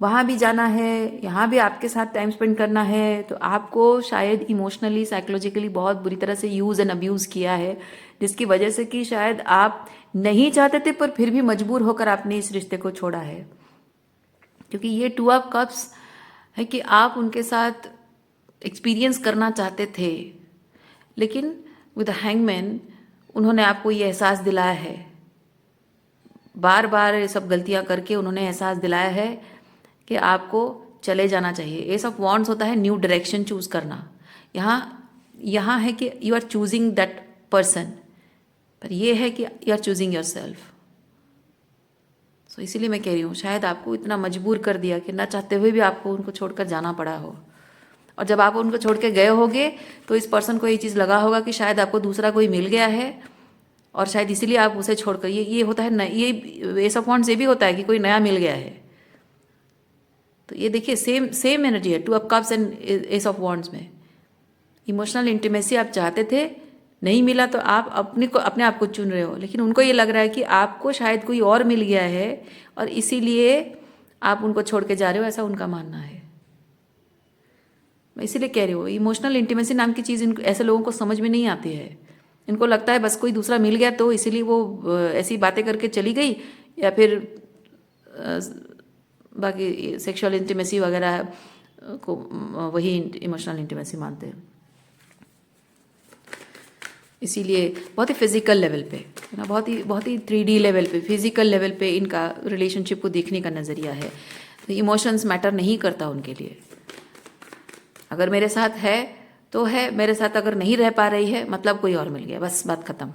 वहाँ भी जाना है, यहाँ भी आपके साथ टाइम स्पेंड करना है, तो आपको शायद इमोशनली साइकोलॉजिकली बहुत बुरी तरह से यूज़ एंड अब्यूज़ किया है, जिसकी वजह से कि शायद आप नहीं चाहते थे पर फिर भी मजबूर होकर आपने इस रिश्ते को छोड़ा है। क्योंकि ये 2 ऑफ कप्स है कि आप उनके साथ एक्सपीरियंस करना चाहते थे, लेकिन विद हैंगमैन उन्होंने आपको ये एहसास दिलाया है, बार बार ये सब गलतियां करके उन्होंने एहसास दिलाया है कि आपको चले जाना चाहिए। एस ऑफ वॉन्ड्स होता है न्यू डायरेक्शन चूज करना। यहाँ यहाँ है कि you are choosing that person, पर यह है कि you are choosing yourself. So इसीलिए मैं कह रही हूँ शायद आपको इतना मजबूर कर दिया कि ना चाहते हुए भी आपको उनको छोड़कर जाना पड़ा हो। और जब आप उनको छोड़ के गए होगे तो इस पर्सन को ये चीज़ लगा होगा कि शायद आपको दूसरा कोई मिल गया है, और शायद इसीलिए आप उसे छोड़कर, ये होता है ना, ये एस ऑफ वॉन्ड्स ये भी होता है कि कोई नया मिल गया है। तो ये देखिए सेम एनर्जी है 2 of cups and S of wands में। इमोशनल इंटीमेसी आप चाहते थे, नहीं मिला तो आप अपने आप को चुन रहे हो, लेकिन उनको ये लग रहा है कि आपको शायद कोई और मिल गया है और इसीलिए आप उनको छोड़ के जा रहे हो, ऐसा उनका मानना है। मैं इसीलिए कह रही हूँ इमोशनल इंटीमेसी नाम की चीज़ ऐसे लोगों को समझ में नहीं आती है। इनको लगता है बस कोई दूसरा मिल गया तो इसीलिए वो ऐसी बातें करके चली गई, या फिर बाकी सेक्सुअल इंटीमेसी वगैरह को वही इमोशनल इंटीमेसी मानते हैं। इसीलिए बहुत ही फिजिकल लेवल पे है ना, बहुत ही 3D लेवल पे, फिजिकल लेवल पे इनका रिलेशनशिप को देखने का नज़रिया है। तो इमोशंस मैटर नहीं करता उनके लिए। अगर मेरे साथ है तो है, मेरे साथ अगर नहीं रह पा रही है मतलब कोई और मिल गया, बस बात खत्म।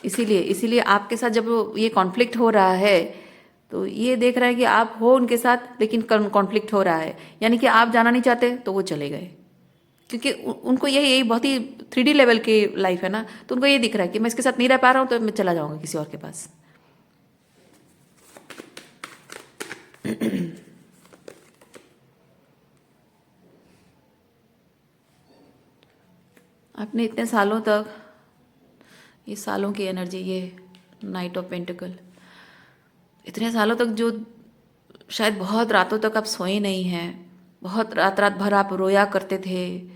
इसीलिए इसीलिए आपके साथ जब ये कॉन्फ्लिक्ट हो रहा है तो ये देख रहा है कि आप हो उनके साथ लेकिन कॉन्फ्लिक्ट हो रहा है, यानी कि आप जाना नहीं चाहते तो वो चले गए, क्योंकि उनको यही बहुत ही 3D लेवल की लाइफ है ना, तो उनको ये दिख रहा है कि मैं इसके साथ नहीं रह पा रहा हूँ तो मैं चला जाऊंगा किसी और के पास। आपने इतने सालों तक, ये सालों की एनर्जी, ये नाइट ऑफ पेंटिकल, इतने सालों तक जो शायद बहुत रातों तक आप सोए नहीं हैं, बहुत रात रात भर आप रोया करते थे,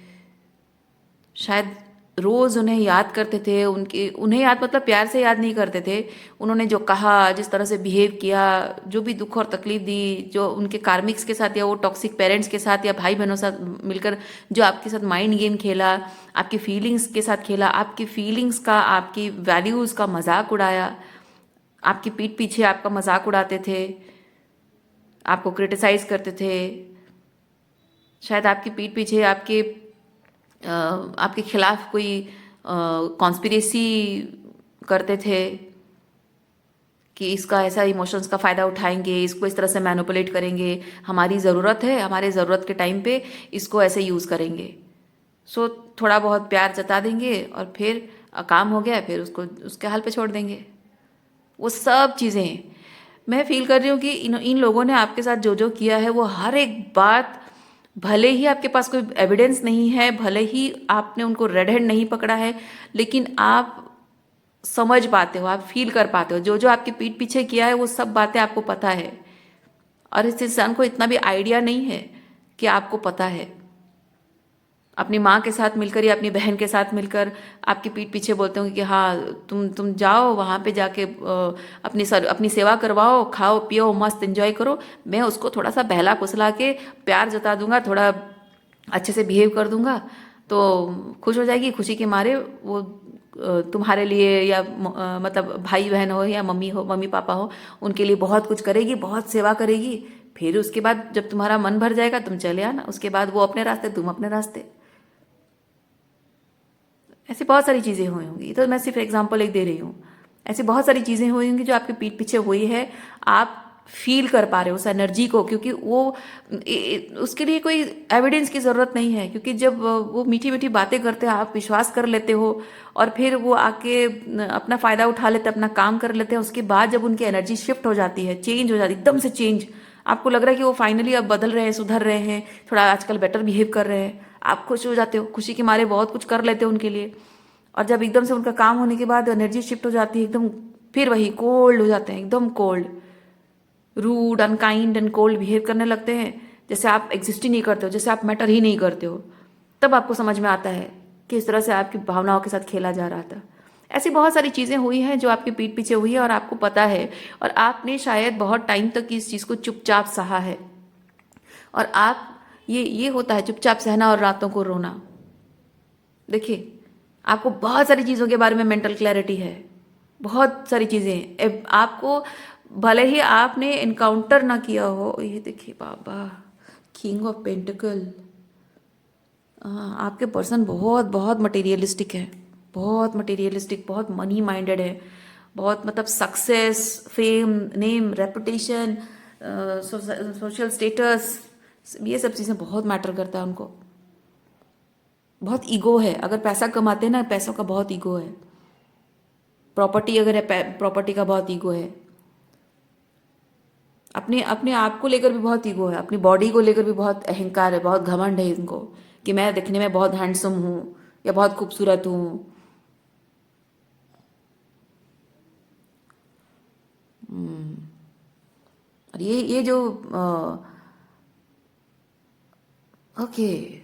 शायद रोज़ उन्हें याद करते थे, उनके उन्हें याद मतलब प्यार से याद नहीं करते थे, उन्होंने जो कहा, जिस तरह से बिहेव किया, जो भी दुख और तकलीफ दी, जो उनके कार्मिक्स के साथ या वो टॉक्सिक पेरेंट्स के साथ या भाई बहनों साथ मिलकर जो आपके साथ माइंड गेम खेला, आपकी फीलिंग्स के साथ खेला, आपकी फीलिंग्स का, आपकी वैल्यूज़ का मजाक उड़ाया, आपकी पीठ पीछे आपका मजाक उड़ाते थे, आपको क्रिटिसाइज करते थे, शायद आपकी पीठ पीछे आपके खिलाफ कोई कॉन्स्पिरेसी करते थे कि इसका ऐसा इमोशंस का फ़ायदा उठाएंगे, इसको इस तरह से मैनिपुलेट करेंगे, हमारी ज़रूरत है, हमारे ज़रूरत के टाइम पे इसको ऐसे यूज़ करेंगे। सो थोड़ा बहुत प्यार जता देंगे और फिर काम हो गया, फिर उसको उसके हाल पे छोड़ देंगे। वो सब चीज़ें मैं फील कर रही हूँ कि इन लोगों ने आपके साथ जो जो किया है वो हर एक बात, भले ही आपके पास कोई एविडेंस नहीं है, भले ही आपने उनको रेड हैंड नहीं पकड़ा है, लेकिन आप समझ पाते हो, आप फील कर पाते हो, जो जो आपके पीठ पीछे किया है वो सब बातें आपको पता है। और इस इंसान को इतना भी आइडिया नहीं है कि आपको पता है। अपनी माँ के साथ मिलकर या अपनी बहन के साथ मिलकर आपकी पीठ पीछे बोलते होंगे कि हाँ तुम जाओ वहाँ पे जाके अपनी सेवा करवाओ, खाओ पियो, मस्त एंजॉय करो, मैं उसको थोड़ा सा बहला फुसला के प्यार जता दूंगा, थोड़ा अच्छे से बिहेव कर दूंगा तो खुश हो जाएगी। खुशी के मारे वो तुम्हारे लिए या मतलब भाई बहन हो या मम्मी पापा हो, उनके लिए बहुत कुछ करेगी, बहुत सेवा करेगी। फिर उसके बाद जब तुम्हारा मन भर जाएगा तुम चले आना, उसके बाद वो अपने रास्ते तुम अपने रास्ते। ऐसी बहुत सारी चीज़ें हुई होंगी, तो मैं सिर्फ एग्जांपल एक दे रही हूँ। ऐसी बहुत सारी चीज़ें हुई होंगी जो आपके पीठ पीछे हुई है, आप फील कर पा रहे हो उस एनर्जी को, क्योंकि वो उसके लिए कोई एविडेंस की ज़रूरत नहीं है, क्योंकि जब वो मीठी मीठी बातें करते हैं आप विश्वास कर लेते हो और फिर वो आके अपना फ़ायदा उठा लेते हैं, अपना काम कर लेते हैं। उसके बाद जब उनकी एनर्जी शिफ्ट हो जाती है, चेंज हो जाती है, एकदम से चेंज, आपको लग रहा है कि वो फाइनली अब बदल रहे हैं, सुधर रहे हैं, थोड़ा आजकल बेटर बिहेव कर रहे हैं, आप खुश हो जाते हो, खुशी के मारे बहुत कुछ कर लेते हो उनके लिए। और जब एकदम से उनका काम होने के बाद एनर्जी शिफ्ट हो जाती है एकदम, फिर वही कोल्ड हो जाते हैं, एकदम cold, rude, unkind and cold behave करने लगते हैं, जैसे आप एग्जिस्ट ही नहीं करते हो, जैसे आप मैटर ही नहीं करते हो। तब आपको समझ में आता है कि इस तरह से आपकी भावनाओं के साथ खेला जा रहा था। ऐसी बहुत सारी चीज़ें हुई हैं जो आपके पीठ पीछे हुई है और आपको पता है, और आपने शायद बहुत टाइम तक इस चीज़ को चुपचाप सहा है। और आप ये होता है चुपचाप सहना और रातों को रोना। देखिए आपको बहुत सारी चीज़ों के बारे में मेंटल क्लैरिटी है, बहुत सारी चीज़ें आपको, भले ही आपने इनकाउंटर ना किया हो। ये देखिए बाबा, किंग ऑफ पेंटिकल, आपके पर्सन बहुत बहुत मटेरियलिस्टिक है, बहुत मटेरियलिस्टिक, बहुत मनी माइंडेड है, बहुत मतलब success, fame, name, reputation, social status, ये सब चीज़ें बहुत मैटर करता है उनको। बहुत ईगो है, अगर पैसा कमाते हैं ना, पैसों का बहुत ईगो है। प्रॉपर्टी अगर है, प्रॉपर्टी का बहुत ईगो है। अपने अपने आप को लेकर भी बहुत ईगो है, अपनी बॉडी को लेकर भी बहुत अहंकार है, बहुत घमंड है इनको कि मैं दिखने में बहुत हैंडसम हूँ या बहुत खूबसूरत हूँ। और ये जो ओके,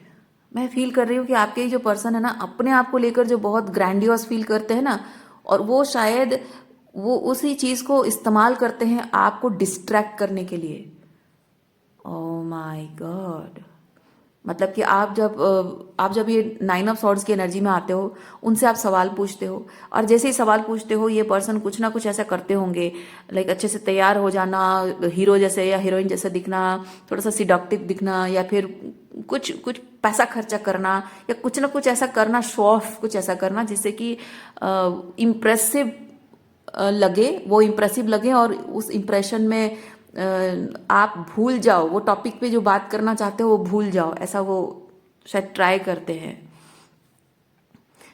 मैं फील कर रही हूँ कि आपके जो पर्सन है ना, अपने आप को लेकर जो बहुत ग्रैंडियस फील करते हैं ना, और वो शायद वो उसी चीज़ को इस्तेमाल करते हैं आपको डिस्ट्रैक्ट करने के लिए। ओ माय गॉड, मतलब कि आप जब ये 9 ऑफ सॉर्ड्स की एनर्जी में आते हो, उनसे आप सवाल पूछते हो, और जैसे ही सवाल पूछते हो ये पर्सन कुछ ना कुछ ऐसा करते होंगे, लाइक अच्छे से तैयार हो जाना, हीरो जैसे या हीरोइन जैसे दिखना, थोड़ा सा सिडक्टिव दिखना, या फिर कुछ कुछ पैसा खर्चा करना, या कुछ ना कुछ ऐसा करना, शो ऑफ कुछ ऐसा करना जिससे कि इम्प्रेसिव लगे, वो इम्प्रेसिव लगे, और उस इम्प्रेशन में आप भूल जाओ, वो टॉपिक पे जो बात करना चाहते हो वो भूल जाओ, ऐसा वो शायद ट्राई करते हैं।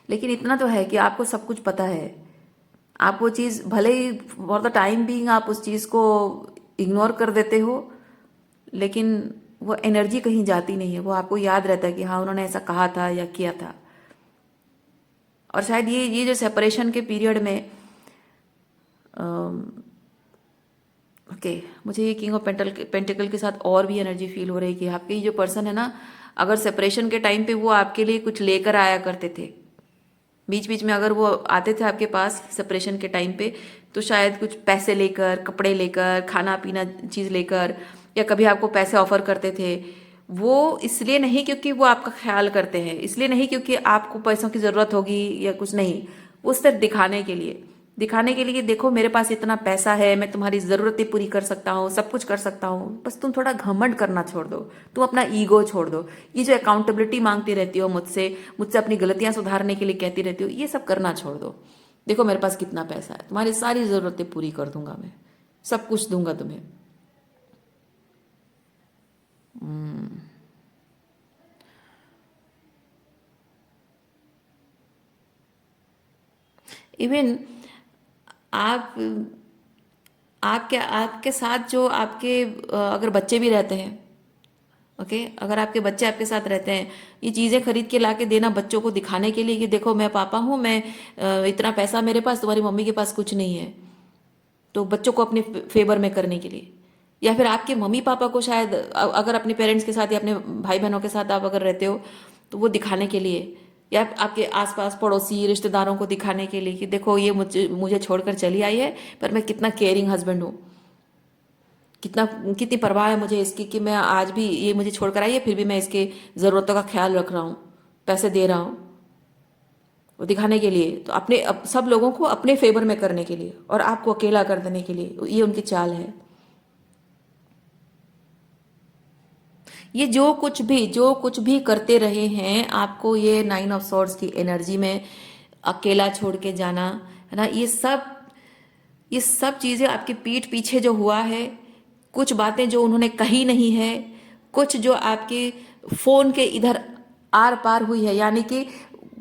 लेकिन इतना तो है कि आपको सब कुछ पता है। आप वो चीज़ भले ही फॉर द टाइम बीइंग आप उस चीज़ को इग्नोर कर देते हो, लेकिन वो एनर्जी कहीं जाती नहीं है, वो आपको याद रहता है कि हाँ उन्होंने ऐसा कहा था या किया था। और शायद ये जो सेपरेशन के पीरियड में ओके, मुझे ये किंग ऑफ पेंटिकल के साथ और भी एनर्जी फील हो रही है कि आपके ये जो पर्सन है ना, अगर सेपरेशन के टाइम पे वो आपके लिए कुछ लेकर आया करते थे, बीच बीच में अगर वो आते थे आपके पास सेपरेशन के टाइम पे, तो शायद कुछ पैसे लेकर, कपड़े लेकर, खाना पीना चीज़ लेकर, या कभी आपको पैसे ऑफर करते थे। वो इसलिए नहीं क्योंकि वो आपका ख्याल करते हैं, इसलिए नहीं क्योंकि आपको पैसों की ज़रूरत होगी या कुछ नहीं, वो सिर्फ दिखाने के लिए देखो मेरे पास इतना पैसा है, मैं तुम्हारी ज़रूरतें पूरी कर सकता हूँ, सब कुछ कर सकता हूँ, बस तुम थोड़ा घमंड करना छोड़ दो, तुम अपना ईगो छोड़ दो, ये जो अकाउंटेबिलिटी मांगती रहती हो मुझसे मुझसे अपनी गलतियां सुधारने के लिए कहती रहती हो, ये सब करना छोड़ दो। देखो मेरे पास कितना पैसा है, तुम्हारी सारी ज़रूरतें पूरी कर दूंगा, मैं सब कुछ दूंगा तुम्हें। इवन आप आपके साथ जो आपके अगर बच्चे भी रहते हैं, ओके, अगर आपके बच्चे आपके साथ रहते हैं, ये चीज़ें खरीद के ला के देना बच्चों को दिखाने के लिए कि देखो मैं पापा हूँ, मैं इतना पैसा मेरे पास, तुम्हारी मम्मी के पास कुछ नहीं है, तो बच्चों को अपने फेवर में करने के लिए। या फिर आपके मम्मी पापा को शायद अगर अपने पेरेंट्स के साथ या अपने भाई बहनों के साथ आप अगर रहते हो, तो वो दिखाने के लिए, या आपके आसपास पड़ोसी रिश्तेदारों को दिखाने के लिए कि देखो ये मुझे मुझे छोड़कर चली आई है, पर मैं कितना केयरिंग हस्बैंड हूँ, कितनी परवाह है मुझे इसकी कि मैं आज भी, ये मुझे छोड़कर आई है फिर भी मैं इसके ज़रूरतों का ख्याल रख रहा हूँ, पैसे दे रहा हूँ, वो दिखाने के लिए, तो सब लोगों को अपने फेवर में करने के लिए और आपको अकेला कर देने के लिए, ये उनकी चाल है। ये जो कुछ भी करते रहे हैं, आपको ये 9 ऑफ सॉर्ड्स की एनर्जी में अकेला छोड़ के जाना है ना, ये सब चीज़ें आपकी पीठ पीछे जो हुआ है, कुछ बातें जो उन्होंने कही नहीं है, कुछ जो आपके फोन के इधर आर पार हुई है, यानी कि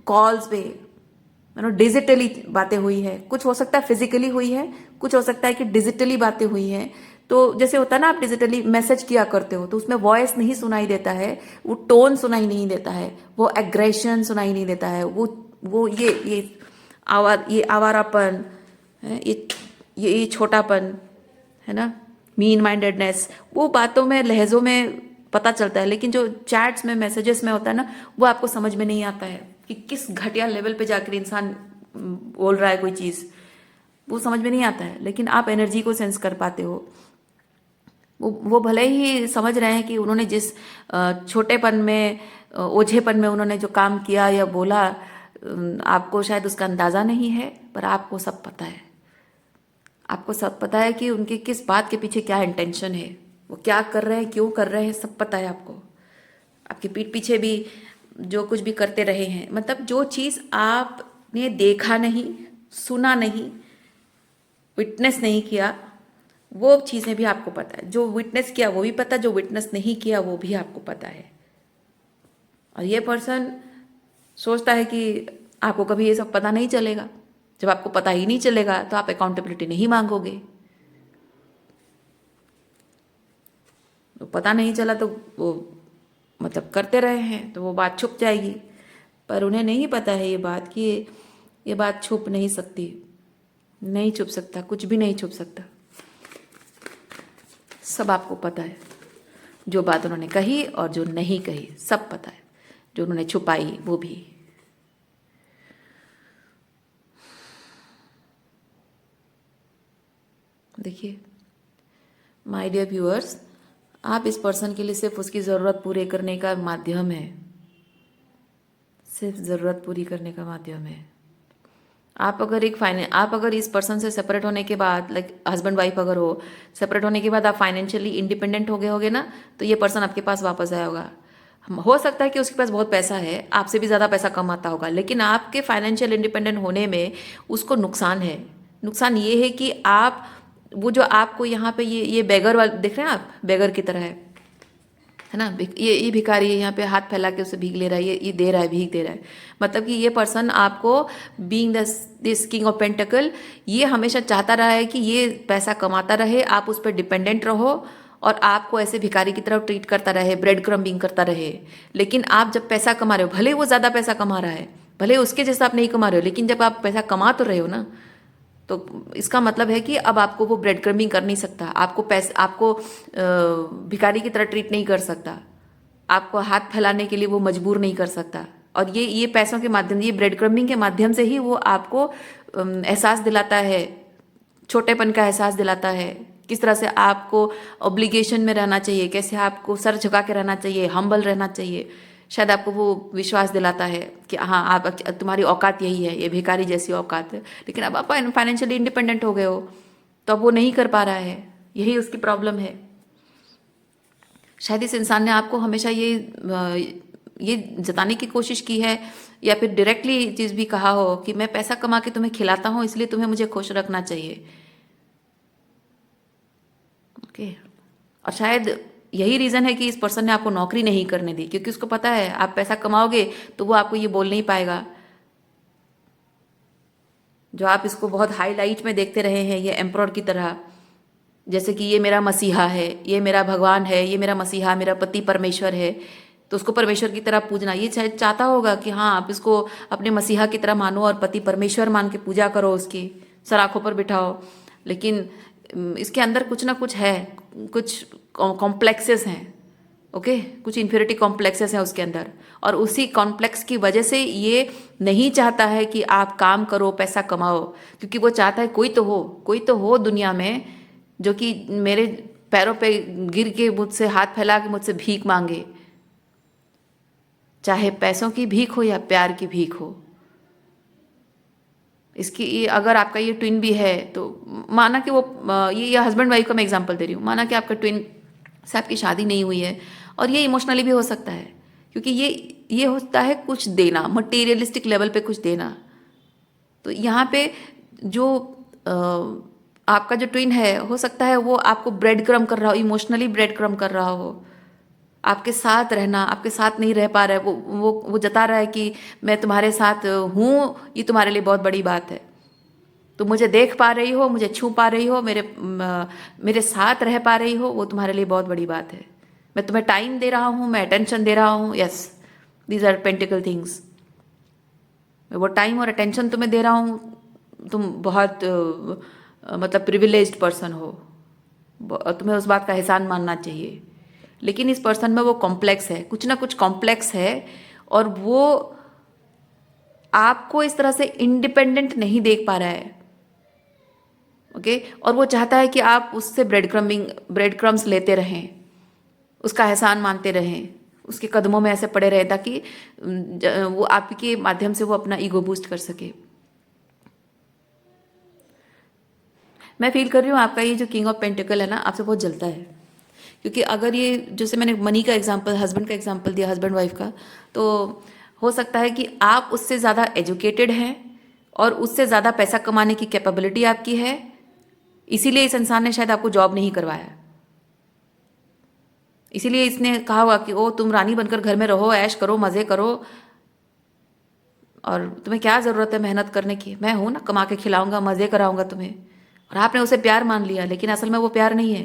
कॉल्स पे डिजिटली बातें हुई है, कुछ हो सकता है फिजिकली हुई है, कुछ हो सकता है कि डिजिटली बातें हुई हैं। तो जैसे होता है ना, आप डिजिटली मैसेज किया करते हो तो उसमें वॉइस नहीं सुनाई देता है, वो टोन सुनाई नहीं देता है, वो एग्रेशन सुनाई नहीं देता है, वो ये आवारापन है, ये छोटापन है ना, मीन माइंडेडनेस, वो बातों में लहजों में पता चलता है, लेकिन जो चैट्स में मैसेजेस में होता है ना, वो आपको समझ में नहीं आता है कि किस घटिया लेवल पे जाकर इंसान बोल रहा है कोई चीज़, वो समझ में नहीं आता है, लेकिन आप एनर्जी को सेंस कर पाते हो। वो भले ही समझ रहे हैं कि उन्होंने जिस छोटेपन में, ओझेपन में उन्होंने जो काम किया या बोला, आपको शायद उसका अंदाज़ा नहीं है, पर आपको सब पता है। आपको सब पता है कि उनके किस बात के पीछे क्या इंटेंशन है, वो क्या कर रहे हैं, क्यों कर रहे हैं, सब पता है आपको। आपके पीठ पीछे भी जो कुछ भी करते रहे हैं, मतलब जो चीज़ आपने देखा नहीं, सुना नहीं, विटनेस नहीं किया, वो चीज़ें भी आपको पता है। जो विटनेस किया वो भी पता, जो विटनेस नहीं किया वो भी आपको पता है। और ये पर्सन सोचता है कि आपको कभी ये सब पता नहीं चलेगा। जब आपको पता ही नहीं चलेगा तो आप अकाउंटेबिलिटी नहीं मांगोगे। तो पता नहीं चला तो वो मतलब करते रहे हैं तो वो बात छुप जाएगी, पर उन्हें नहीं पता है ये बात कि ये बात छुप नहीं सकती, नहीं छुप सकता, कुछ भी नहीं छुप सकता। सब आपको पता है, जो बात उन्होंने कही और जो नहीं कही सब पता है, जो उन्होंने छुपाई वो भी। देखिए माय डियर व्यूअर्स, आप इस पर्सन के लिए सिर्फ उसकी ज़रूरत पूरे करने का माध्यम है, सिर्फ ज़रूरत पूरी करने का माध्यम है। आप अगर इस पर्सन से सेपरेट होने के बाद, लाइक हस्बैंड वाइफ अगर हो, सेपरेट होने के बाद आप फाइनेंशियली इंडिपेंडेंट हो गए होगे ना, तो ये पर्सन आपके पास वापस आया होगा। हो सकता है कि उसके पास बहुत पैसा है, आपसे भी ज़्यादा पैसा कमाता होगा, लेकिन आपके फाइनेंशियल इंडिपेंडेंट होने में उसको नुकसान है। नुकसान ये है कि आप वो जो आपको यहाँ पे ये बेगर वाला दिख रहे हैं, आप बेगर की तरह है ना। ये भिखारी है, यहाँ पे हाथ फैला के उसे भीख ले रहा है, ये दे रहा है, भीख दे रहा है। मतलब कि ये पर्सन आपको being this king of pentacle, ये हमेशा चाहता रहा है कि ये पैसा कमाता रहे, आप उस पर डिपेंडेंट रहो और आपको ऐसे भिखारी की तरफ ट्रीट करता रहे, ब्रेड क्रम्बिंग करता रहे। लेकिन आप जब पैसा कमा रहे हो, भले वो ज़्यादा पैसा कमा रहा है, भले उसके जैसा आप नहीं कमा रहे हो, लेकिन जब आप पैसा कमा तो रहे हो ना, तो इसका मतलब है कि अब आपको वो ब्रेड क्रम्बिंग कर नहीं सकता, आपको भिखारी की तरह ट्रीट नहीं कर सकता, आपको हाथ फैलाने के लिए वो मजबूर नहीं कर सकता। और ये पैसों के माध्यम, ये ब्रेड क्रम्बिंग के माध्यम से ही वो आपको एहसास दिलाता है, छोटेपन का एहसास दिलाता है, किस तरह से आपको ऑब्लिगेशन में रहना चाहिए, कैसे आपको सर झुका के रहना चाहिए, हम्बल रहना चाहिए। शायद आपको वो विश्वास दिलाता है कि हाँ, आप तुम्हारी औकात यही है, ये भिखारी जैसी औकात है। लेकिन अब आप फाइनेंशियली इंडिपेंडेंट हो गए हो, तो अब वो नहीं कर पा रहा है, यही उसकी प्रॉब्लम है। शायद इस इंसान ने आपको हमेशा ये जताने की कोशिश की है, या फिर डायरेक्टली चीज़ भी कहा हो कि मैं पैसा कमा के तुम्हें खिलाता हूँ, इसलिए तुम्हें मुझे खुश रखना चाहिए। ओके। और शायद यही रीज़न है कि इस पर्सन ने आपको नौकरी नहीं करने दी, क्योंकि उसको पता है आप पैसा कमाओगे तो वो आपको ये बोल नहीं पाएगा। जो आप इसको बहुत हाईलाइट में देखते रहे हैं, ये एम्परर की तरह, जैसे कि ये मेरा मसीहा है, ये मेरा भगवान है, ये मेरा मसीहा, मेरा पति परमेश्वर है, तो उसको परमेश्वर की तरह पूजना। ये शायद चाहता होगा कि हाँ, आप इसको अपने मसीहा की तरह मानो और पति परमेश्वर मान के पूजा करो, उसकी सर आँखों पर बिठाओ। लेकिन इसके अंदर कुछ ना कुछ है, कुछ कॉम्प्लेक्सेस हैं। ओके, कुछ इन्फिरिटी कॉम्प्लेक्सेस हैं उसके अंदर, और उसी कॉम्प्लेक्स की वजह से ये नहीं चाहता है कि आप काम करो, पैसा कमाओ, क्योंकि वो चाहता है कोई तो हो दुनिया में जो कि मेरे पैरों पे गिर के मुझसे हाथ फैला के मुझसे भीख मांगे, चाहे पैसों की भीख हो या प्यार की भीख हो। इसकी अगर आपका ये ट्विन भी है, तो माना कि वो ये हस्बैंड वाइफ का मैं एग्जांपल दे रही हूँ, माना कि आपका ट्विन से आपकी शादी नहीं हुई है, और ये इमोशनली भी हो सकता है, क्योंकि ये होता है कुछ देना, मटेरियलिस्टिक लेवल पे कुछ देना। तो यहाँ पे जो आपका जो ट्विन है, हो सकता है वो आपको ब्रेड क्रम कर रहा हो, इमोशनली ब्रेड क्रम कर रहा हो, आपके साथ रहना, आपके साथ नहीं रह पा रहा है, वो जता रहा है कि मैं तुम्हारे साथ हूँ, ये तुम्हारे लिए बहुत बड़ी बात है। तुम मुझे देख पा रही हो, मुझे छू पा रही हो, मेरे साथ रह पा रही हो, वो तुम्हारे लिए बहुत बड़ी बात है। मैं तुम्हें टाइम दे रहा हूँ, मैं अटेंशन दे रहा हूँ। यस, दीज आर पेंटिकल थिंग्स। मैं वो टाइम और अटेंशन तुम्हें दे रहा हूँ, तुम बहुत मतलब प्रिविलेज्ड पर्सन हो, तुम्हें उस बात का एहसान मानना चाहिए। लेकिन इस पर्सन में वो कॉम्प्लेक्स है, कुछ ना कुछ कॉम्प्लेक्स है, और वो आपको इस तरह से इंडिपेंडेंट नहीं देख पा रहा है। ओके, और वो चाहता है कि आप उससे ब्रेड क्रम्स लेते रहें, उसका एहसान मानते रहें, उसके कदमों में ऐसे पड़े रहे, ताकि वो आपके माध्यम से वो अपना ईगो बूस्ट कर सके। मैं फील कर रही हूँ आपका ये जो किंग ऑफ पेंटिकल है ना, आपसे बहुत जलता है, क्योंकि अगर ये, जैसे मैंने मनी का एग्जांपल, हस्बैंड का एग्जांपल दिया, हस्बैंड वाइफ का, तो हो सकता है कि आप उससे ज़्यादा एजुकेटेड हैं और उससे ज़्यादा पैसा कमाने की कैपेबिलिटी आपकी है, इसीलिए इस इंसान ने शायद आपको जॉब नहीं करवाया। इसीलिए इसने कहा होगा कि ओ, तुम रानी बनकर घर में रहो, ऐश करो, मज़े करो, और तुम्हें क्या ज़रूरत है मेहनत करने की, मैं हूँ ना, कमा के खिलाऊंगा, मज़े कराऊंगा तुम्हें। और आपने उसे प्यार मान लिया, लेकिन असल में वो प्यार नहीं है,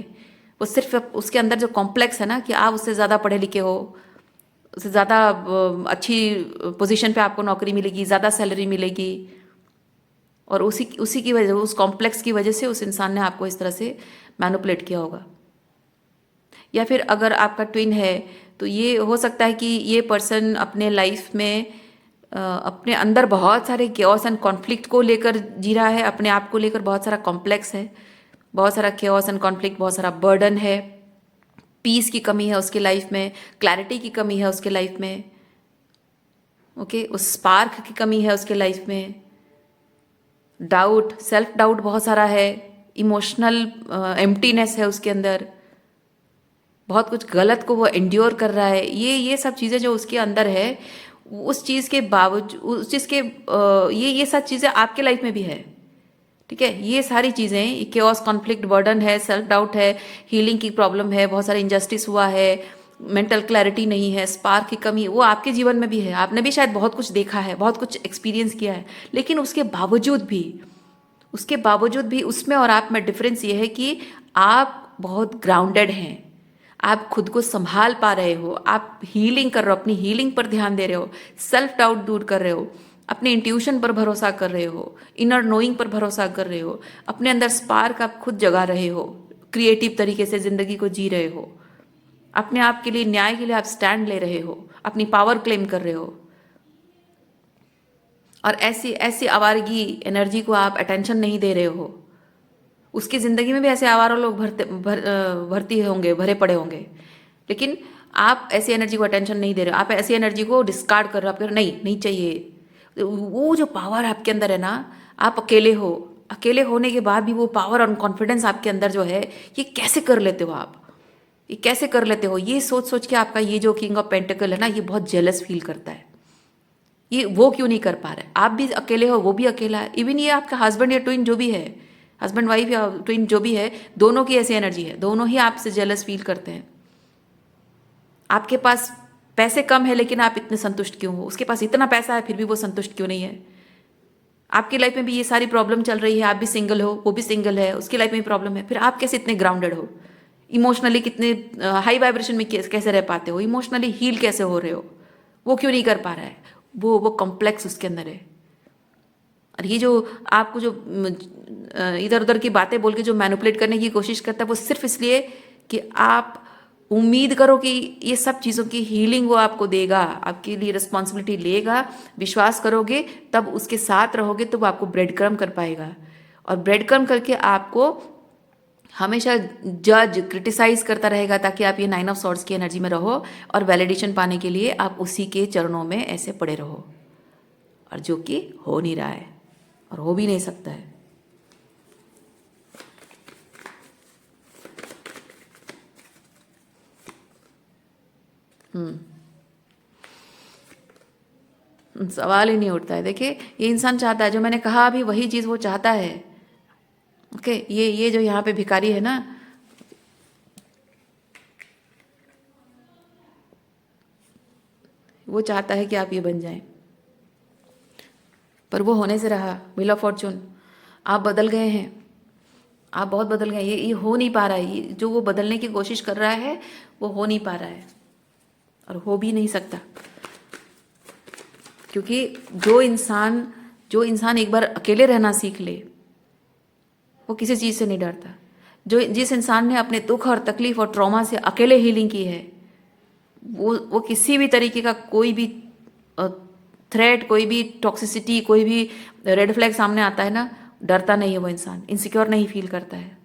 वो सिर्फ उसके अंदर जो कॉम्प्लेक्स है ना, कि आप उससे ज़्यादा पढ़े लिखे हो, उससे ज़्यादा अच्छी पोजीशन पे आपको नौकरी मिलेगी, ज़्यादा सैलरी मिलेगी, और उसी की वजह, उस कॉम्प्लेक्स की वजह से उस इंसान ने आपको इस तरह से मैनिपुलेट किया होगा। या फिर अगर आपका ट्विन है, तो ये हो सकता है कि ये पर्सन अपने लाइफ में अपने अंदर बहुत सारे केओस एंड कॉन्फ्लिक्ट को लेकर जी रहा है, अपने आप को लेकर बहुत सारा कॉम्प्लेक्स है, बहुत सारा केओस एंड कॉन्फ्लिक्ट, बहुत सारा बर्डन है, पीस की कमी है उसके लाइफ में, क्लैरिटी की कमी है उसके लाइफ में, ओके, उस स्पार्क की कमी है उसके लाइफ में, डाउट, सेल्फ डाउट बहुत सारा है, इमोशनल एम्प्टीनेस है उसके अंदर, बहुत कुछ गलत को वो एंड्योर कर रहा है। ये सब चीज़ें जो उसके अंदर है, उस चीज़ के बावजूद, उस चीज़ के ये सब चीज़ें आपके लाइफ में भी है, ठीक है। ये सारी चीज़ें, केओस, कॉन्फ्लिक्ट, बर्डन है, सेल्फ डाउट है, हीलिंग की प्रॉब्लम है, बहुत सारा इंजस्टिस हुआ है, मेंटल क्लैरिटी नहीं है, स्पार्क की कमी, वो आपके जीवन में भी है। आपने भी शायद बहुत कुछ देखा है, बहुत कुछ एक्सपीरियंस किया है, लेकिन उसके बावजूद भी उसमें और आप में डिफरेंस ये है कि आप बहुत ग्राउंडेड हैं, आप खुद को संभाल पा रहे हो, आप हीलिंग कर रहे हो, अपनी हीलिंग पर ध्यान दे रहे हो, सेल्फ डाउट दूर कर रहे हो, अपने इंट्यूशन पर भरोसा कर रहे हो, इनर नोइंग पर भरोसा कर रहे हो, अपने अंदर स्पार्क आप खुद जगा रहे हो, क्रिएटिव तरीके से जिंदगी को जी रहे हो, अपने आप के लिए, न्याय के लिए आप स्टैंड ले रहे हो, अपनी पावर क्लेम कर रहे हो। और ऐसी ऐसी आवारगी एनर्जी को आप अटेंशन नहीं दे रहे हो। उसकी ज़िंदगी में भी ऐसे आवारा लोग भर्ती होंगे, भरे पड़े होंगे, लेकिन आप ऐसी एनर्जी को अटेंशन नहीं दे रहे हो, आप ऐसी एनर्जी को डिस्कार्ड कर रहे हो, आप कह रहे हो, नहीं नहीं चाहिए। वो जो पावर आपके अंदर है ना, आप अकेले हो, अकेले होने के बाद भी वो पावर और कॉन्फिडेंस आपके अंदर जो है, ये कैसे कर लेते हो आप, ये कैसे कर लेते हो? ये सोच सोच के आपका ये जो किंग ऑफ पेंटिकल है ना, ये बहुत जेलस फील करता है, ये वो क्यों नहीं कर पा रहे। आप भी अकेले हो, वो भी अकेला है, इवन ये आपका हस्बैंड या ट्विन जो भी है, हस्बैंड वाइफ या ट्विन जो भी है, दोनों की ऐसी एनर्जी है, दोनों ही आपसे जेलस फील करते हैं। आपके पास पैसे कम है लेकिन आप इतने संतुष्ट क्यों हो? उसके पास इतना पैसा है फिर भी वो संतुष्ट क्यों नहीं है? आपकी लाइफ में भी ये सारी प्रॉब्लम चल रही है, आप भी सिंगल हो, वो भी सिंगल है, उसकी लाइफ में भी प्रॉब्लम है, फिर आप कैसे इतने ग्राउंडेड हो? इमोशनली कितने हाई वाइब्रेशन में कैसे रह पाते हो? इमोशनली हील कैसे हो रहे हो? वो क्यों नहीं कर पा रहा है? वो कॉम्प्लेक्स उसके अंदर है। और ये जो आपको जो इधर उधर की बातें बोल के जो मैनिपुलेट करने की कोशिश करता है, वो सिर्फ इसलिए कि आप उम्मीद करो कि ये सब चीज़ों की हीलिंग वो आपको देगा, आपके लिए रिस्पॉन्सिबिलिटी लेगा, विश्वास करोगे, तब उसके साथ रहोगे तो वो आपको ब्रेड क्रम कर पाएगा। और ब्रेड क्रम करके आपको हमेशा जज, क्रिटिसाइज करता रहेगा, ताकि आप ये 9 ऑफ सॉर्ड्स की एनर्जी में रहो और वैलिडेशन पाने के लिए आप उसी के चरणों में ऐसे पड़े रहो, और जो कि हो नहीं रहा है और हो भी नहीं सकता है। सवाल ही नहीं उठता है। देखिए, ये इंसान चाहता है, जो मैंने कहा अभी वही चीज़ वो चाहता है। ओके, ये जो यहाँ पे भिखारी है ना, वो चाहता है कि आप ये बन जाएं, पर वो होने से रहा। व्हील ऑफ फॉर्चून, आप बदल गए हैं, आप बहुत बदल गए। ये हो नहीं पा रहा है, ये जो वो बदलने की कोशिश कर रहा है वो हो नहीं पा रहा है, और हो भी नहीं सकता, क्योंकि जो इंसान एक बार अकेले रहना सीख ले, वो किसी चीज़ से नहीं डरता। जिस इंसान ने अपने दुख और तकलीफ और ट्रॉमा से अकेले हीलिंग की है, वो किसी भी तरीके का कोई भी थ्रेट, कोई भी टॉक्सिसिटी, कोई भी रेड फ्लैग सामने आता है ना, डरता नहीं है वो इंसान, इनसिक्योर नहीं फील करता है।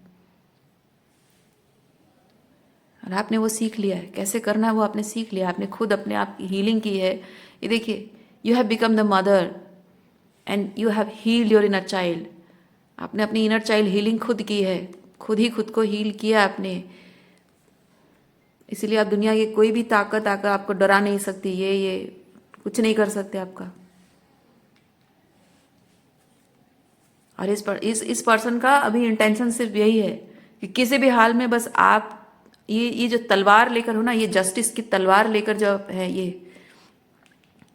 और आपने वो सीख लिया है, कैसे करना है वो आपने सीख लिया, आपने खुद अपने आप की हीलिंग की है। ये देखिए, you have become the mother and you have healed your inner child. आपने अपनी इनर चाइल्ड हीलिंग खुद की है, खुद ही खुद को हील किया आपने। इसीलिए आप दुनिया की कोई भी ताकत आकर आपको डरा नहीं सकती, ये कुछ नहीं कर सकते आपका। और इस पर्सन का अभी इंटेंशन सिर्फ यही है कि किसी भी हाल में बस आप ये जो तलवार लेकर हो ना, ये जस्टिस की तलवार लेकर जो है,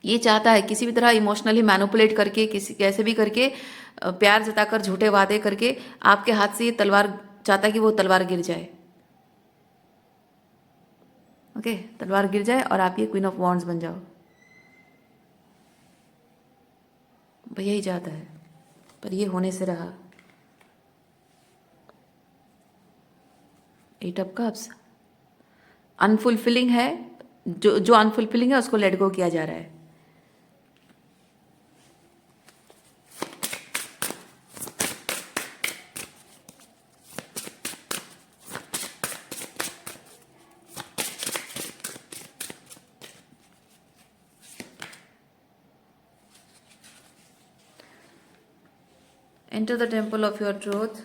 ये चाहता है किसी भी तरह इमोशनली मैनिपुलेट करके, किसी कैसे भी करके, प्यार जताकर, झूठे वादे करके आपके हाथ से ये तलवार, चाहता है कि वो तलवार गिर जाए। ओके, तलवार गिर जाए और आप ये क्वीन ऑफ वॉन्ड्स बन जाओ। भाई यही चाहता है, पर ये होने से रहा। 8 ऑफ कप्स अनफुलफिलिंग है, जो अनफुलफिलिंग है उसको लेट गो किया जा रहा है। Enter the temple of your truth.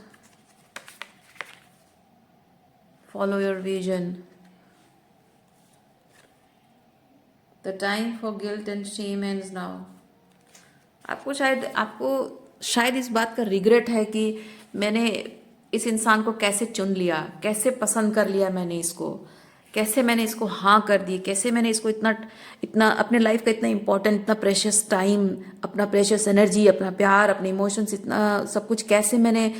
Follow your vision. The time for guilt and shame ends now. आपको शायद इस बात का रिग्रेट है कि मैंने इस इंसान को कैसे चुन लिया, कैसे पसंद कर लिया मैंने इसको, कैसे मैंने इसको हाँ कर दी, कैसे मैंने इसको इतना इतना अपने लाइफ का इतना इम्पोर्टेंट, इतना प्रेशियस टाइम, अपना प्रेशियस एनर्जी, अपना प्यार, अपने इमोशंस, इतना सब कुछ कैसे मैंने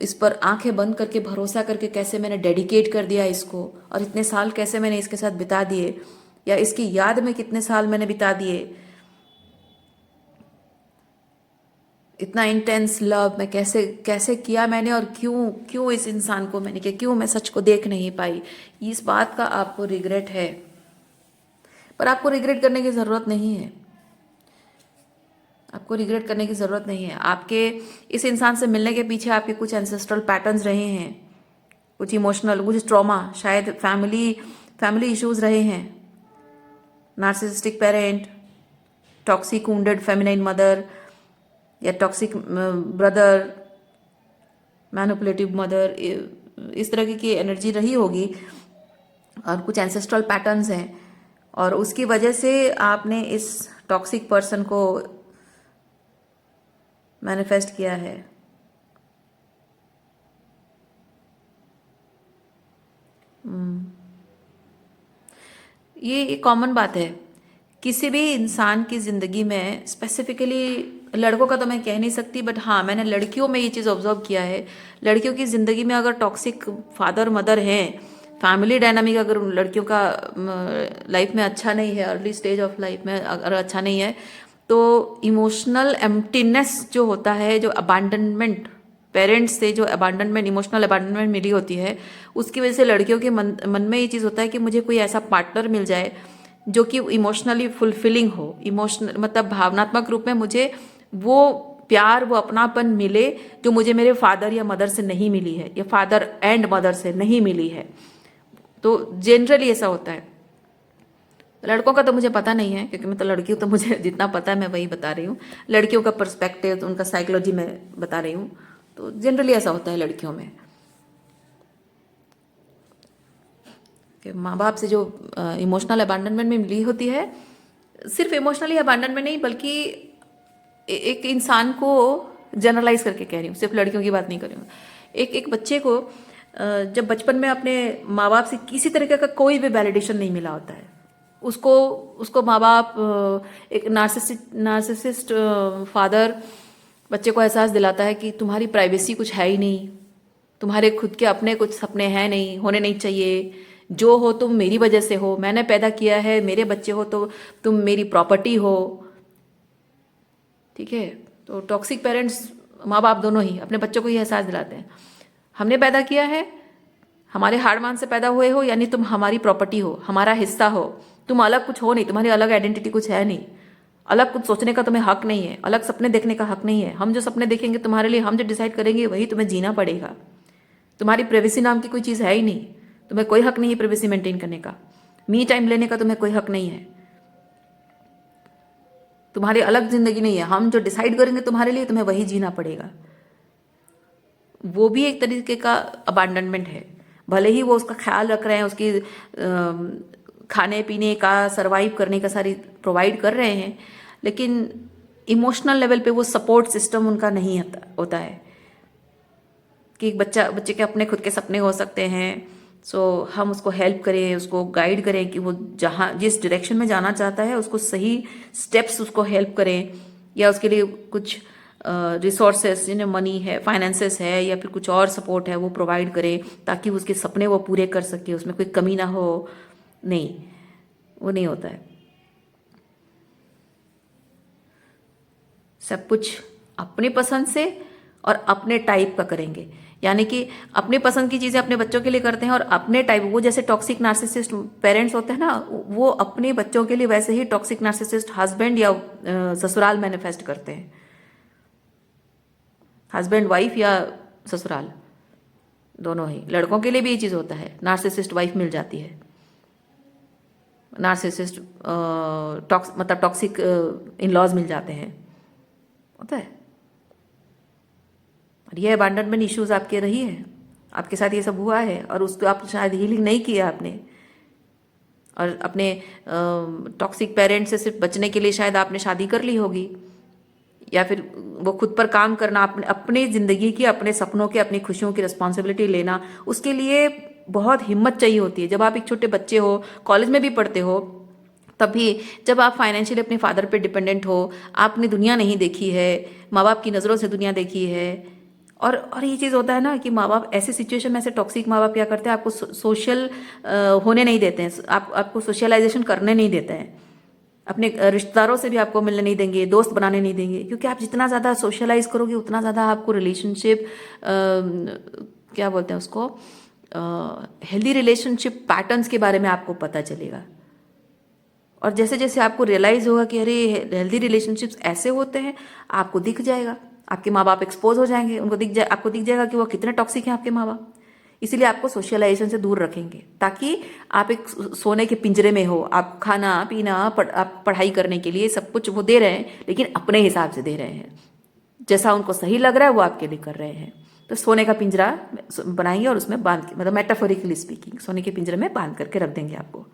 इस पर आंखें बंद करके भरोसा करके कैसे मैंने डेडिकेट कर दिया इसको, और इतने साल कैसे मैंने इसके साथ बिता दिए, या इसकी याद में कितने साल मैंने बिता दिए। इतना इंटेंस लव मैं कैसे कैसे किया मैंने, और क्यों क्यों इस इंसान को मैंने किया, क्यों मैं सच को देख नहीं पाई। इस बात का आपको रिग्रेट है, पर आपको रिग्रेट करने की ज़रूरत नहीं है। आपको रिग्रेट करने की ज़रूरत नहीं है। आपके इस इंसान से मिलने के पीछे आपके कुछ एंसेस्ट्रल पैटर्न्स रहे हैं, कुछ इमोशनल, कुछ ट्रॉमा, शायद फैमिली इश्यूज रहे हैं, narcissistic parent, toxic wounded feminine mother, या टॉक्सिक ब्रदर, मैनिपुलेटिव मदर, इस तरह की एनर्जी रही होगी, और कुछ एंसेस्ट्रल पैटर्न्स हैं, और उसकी वजह से आपने इस टॉक्सिक पर्सन को मैनिफेस्ट किया है। ये एक कॉमन बात है किसी भी इंसान की ज़िंदगी में, स्पेसिफिकली लड़कों का तो मैं कह नहीं सकती, बट हाँ मैंने लड़कियों में ये चीज़ ऑब्जर्व किया है। लड़कियों की ज़िंदगी में अगर टॉक्सिक फादर मदर हैं, फैमिली डायनामिक अगर उन लड़कियों का लाइफ में अच्छा नहीं है, अर्ली स्टेज ऑफ लाइफ में अगर अच्छा नहीं है, तो इमोशनल एम्प्टीनेस जो होता है, जो अबांडनमेंट, पेरेंट्स से जो अबांडनमेंट, इमोशनल अबांडनमेंट मिली होती है, उसकी वजह से लड़कियों के मन में ये चीज़ होता है कि मुझे कोई ऐसा पार्टनर मिल जाए जो कि इमोशनली फुलफिलिंग हो, इमोशनल मतलब भावनात्मक रूप में मुझे वो प्यार, वो अपनापन मिले जो मुझे मेरे फादर या मदर से नहीं मिली है, या फादर एंड मदर से नहीं मिली है। तो जनरली ऐसा होता है। लड़कों का तो मुझे पता नहीं है, क्योंकि मैं तो लड़की हूँ, तो मुझे जितना पता है मैं वही बता रही हूँ। लड़कियों का पर्सपेक्टिव, उनका साइकोलॉजी में बता रही हूँ। तो जनरली ऐसा होता है लड़कियों में कि माँ बाप से जो इमोशनल अबांडनमेंट में मिली होती है, सिर्फ इमोशनली अबांडनमेंट नहीं, बल्कि एक इंसान को जनरलाइज करके कह रही हूँ, सिर्फ लड़कियों की बात नहीं कर रही हूँ। एक बच्चे को जब बचपन में अपने माँ बाप से किसी तरीके का कोई भी वैलिडेशन नहीं मिला होता है, उसको माँ बाप, एक नार्सिसिस्ट फादर बच्चे को एहसास दिलाता है कि तुम्हारी प्राइवेसी कुछ है ही नहीं, तुम्हारे खुद के अपने कुछ सपने हैं नहीं, होने नहीं चाहिए, जो हो तुम मेरी वजह से हो, मैंने पैदा किया है, मेरे बच्चे हो तो तुम मेरी प्रॉपर्टी हो। ठीक है, तो टॉक्सिक पेरेंट्स, माँ बाप दोनों ही अपने बच्चों को ये एहसास दिलाते हैं, हमने पैदा किया है, हमारे हाड़ मान से पैदा हुए हो, यानी तुम हमारी प्रॉपर्टी हो, हमारा हिस्सा हो, तुम अलग कुछ हो नहीं, तुम्हारी अलग आइडेंटिटी कुछ है नहीं, अलग कुछ सोचने का तुम्हें हक नहीं है, अलग सपने देखने का हक नहीं है। हम जो सपने देखेंगे तुम्हारे लिए, हम जो डिसाइड करेंगे वही तुम्हें जीना पड़ेगा। तुम्हारी प्राइवेसी नाम की कोई चीज़ है ही नहीं, तुम्हें कोई हक नहीं है प्राइवेसी मेंटेन करने का, मी टाइम लेने का तुम्हें कोई हक नहीं है, तुम्हारी अलग जिंदगी नहीं है, हम जो डिसाइड करेंगे तुम्हारे लिए तुम्हें वही जीना पड़ेगा। वो भी एक तरीके का अबांडनमेंट है, भले ही वो उसका ख्याल रख रहे हैं, उसकी खाने पीने का, सरवाइव करने का सारी प्रोवाइड कर रहे हैं, लेकिन इमोशनल लेवल पे वो सपोर्ट सिस्टम उनका नहीं होता है कि बच्चे के अपने खुद के सपने हो सकते हैं, सो हम उसको हेल्प करें, उसको गाइड करें कि वो जहाँ जिस डायरेक्शन में जाना चाहता है उसको सही स्टेप्स उसको हेल्प करें, या उसके लिए कुछ रिसोर्सेस, जिन्हें मनी है, फाइनेंसेस है, या फिर कुछ और सपोर्ट है वो प्रोवाइड करें, ताकि उसके सपने वो पूरे कर सके, उसमें कोई कमी ना हो। नहीं, वो नहीं होता है। सब कुछ अपनी पसंद से और अपने टाइप का करेंगे, यानी कि अपनी पसंद की चीज़ें अपने बच्चों के लिए करते हैं, और अपने टाइप, वो जैसे टॉक्सिक नार्सिसिस्ट पेरेंट्स होते हैं ना, वो अपने बच्चों के लिए वैसे ही टॉक्सिक नार्सिसिस्ट हस्बैंड या ससुराल मैनिफेस्ट करते हैं, हस्बैंड वाइफ या ससुराल दोनों ही। लड़कों के लिए भी ये चीज़ होता है, नार्सिसिस्ट वाइफ मिल जाती है, नार्सिसिस्ट मतलब टॉक्सिक इन लॉज मिल जाते हैं, होता है। और ये अबैंडनमेंट इश्यूज आपके रही है, आपके साथ ये सब हुआ है और उसको आप शायद हीलिंग नहीं किया आपने, और अपने टॉक्सिक पेरेंट्स से सिर्फ बचने के लिए शायद आपने शादी कर ली होगी, या फिर वो खुद पर काम करना, अपने अपनी ज़िंदगी की, अपने सपनों के, अपनी खुशियों की रिस्पॉन्सिबिलिटी लेना, उसके लिए बहुत हिम्मत चाहिए होती है। जब आप एक छोटे बच्चे हो, कॉलेज में भी पढ़ते हो, तभी जब आप फाइनेंशियली अपने फादर पे डिपेंडेंट हो, आपने दुनिया नहीं देखी है, माँ बाप की नज़रों से दुनिया देखी है, और ये चीज़ होता है ना कि माँ बाप ऐसे सिचुएशन में, ऐसे टॉक्सिक माँ बाप क्या करते हैं, आपको सोशल होने नहीं देते हैं, आपको सोशलाइजेशन करने नहीं देते हैं, अपने रिश्तेदारों से भी आपको मिलने नहीं देंगे, दोस्त बनाने नहीं देंगे, क्योंकि आप जितना ज़्यादा सोशलाइज करोगे उतना ज़्यादा आपको रिलेशनशिप, क्या बोलते हैं उसको, हेल्दी रिलेशनशिप पैटर्न्स के बारे में आपको पता चलेगा। और जैसे जैसे आपको रियलाइज़ होगा कि अरे हेल्दी रिलेशनशिप्स ऐसे होते हैं, आपको दिख जाएगा, आपके माँ बाप एक्सपोज हो जाएंगे, आपको दिख जाएगा कि वो कितने टॉक्सिक हैं आपके माँ बाप। इसीलिए आपको सोशलाइजेशन से दूर रखेंगे, ताकि आप एक सोने के पिंजरे में हो, आप खाना पीना आप पढ़ाई करने के लिए सब कुछ वो दे रहे हैं, लेकिन अपने हिसाब से दे रहे हैं, जैसा उनको सही लग रहा है वो आपके लिए कर रहे हैं। तो सोने का पिंजरा बनाएंगे और उसमें बांध के, मतलब मेटाफोरिकली स्पीकिंग, सोने के पिंजरे में बांध करके रख देंगे आपको,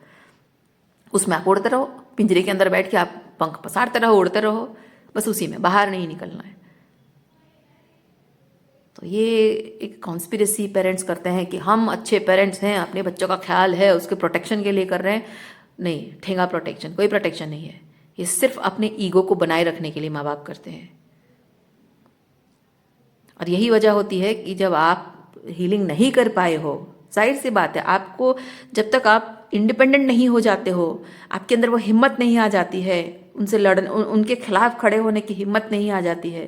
उसमें आप उड़ते रहो, पिंजरे के अंदर बैठ के आप पंख पसारते रहो, उड़ते रहो, बस उसी में, बाहर नहीं निकलना है। तो ये एक कॉन्स्पिरेसी पेरेंट्स करते हैं कि हम अच्छे पेरेंट्स हैं, अपने बच्चों का ख्याल है, उसके प्रोटेक्शन के लिए कर रहे हैं। नहीं, ठेंगा प्रोटेक्शन, कोई प्रोटेक्शन नहीं है, ये सिर्फ अपने ईगो को बनाए रखने के लिए माँ बाप करते हैं। और यही वजह होती है कि जब आप हीलिंग नहीं कर पाए हो, जाहिर सी बात है, आपको जब तक आप इंडिपेंडेंट नहीं हो जाते हो, आपके अंदर वो हिम्मत नहीं आ जाती है, उनसे लड़ने, उनके खिलाफ खड़े होने की हिम्मत नहीं आ जाती है,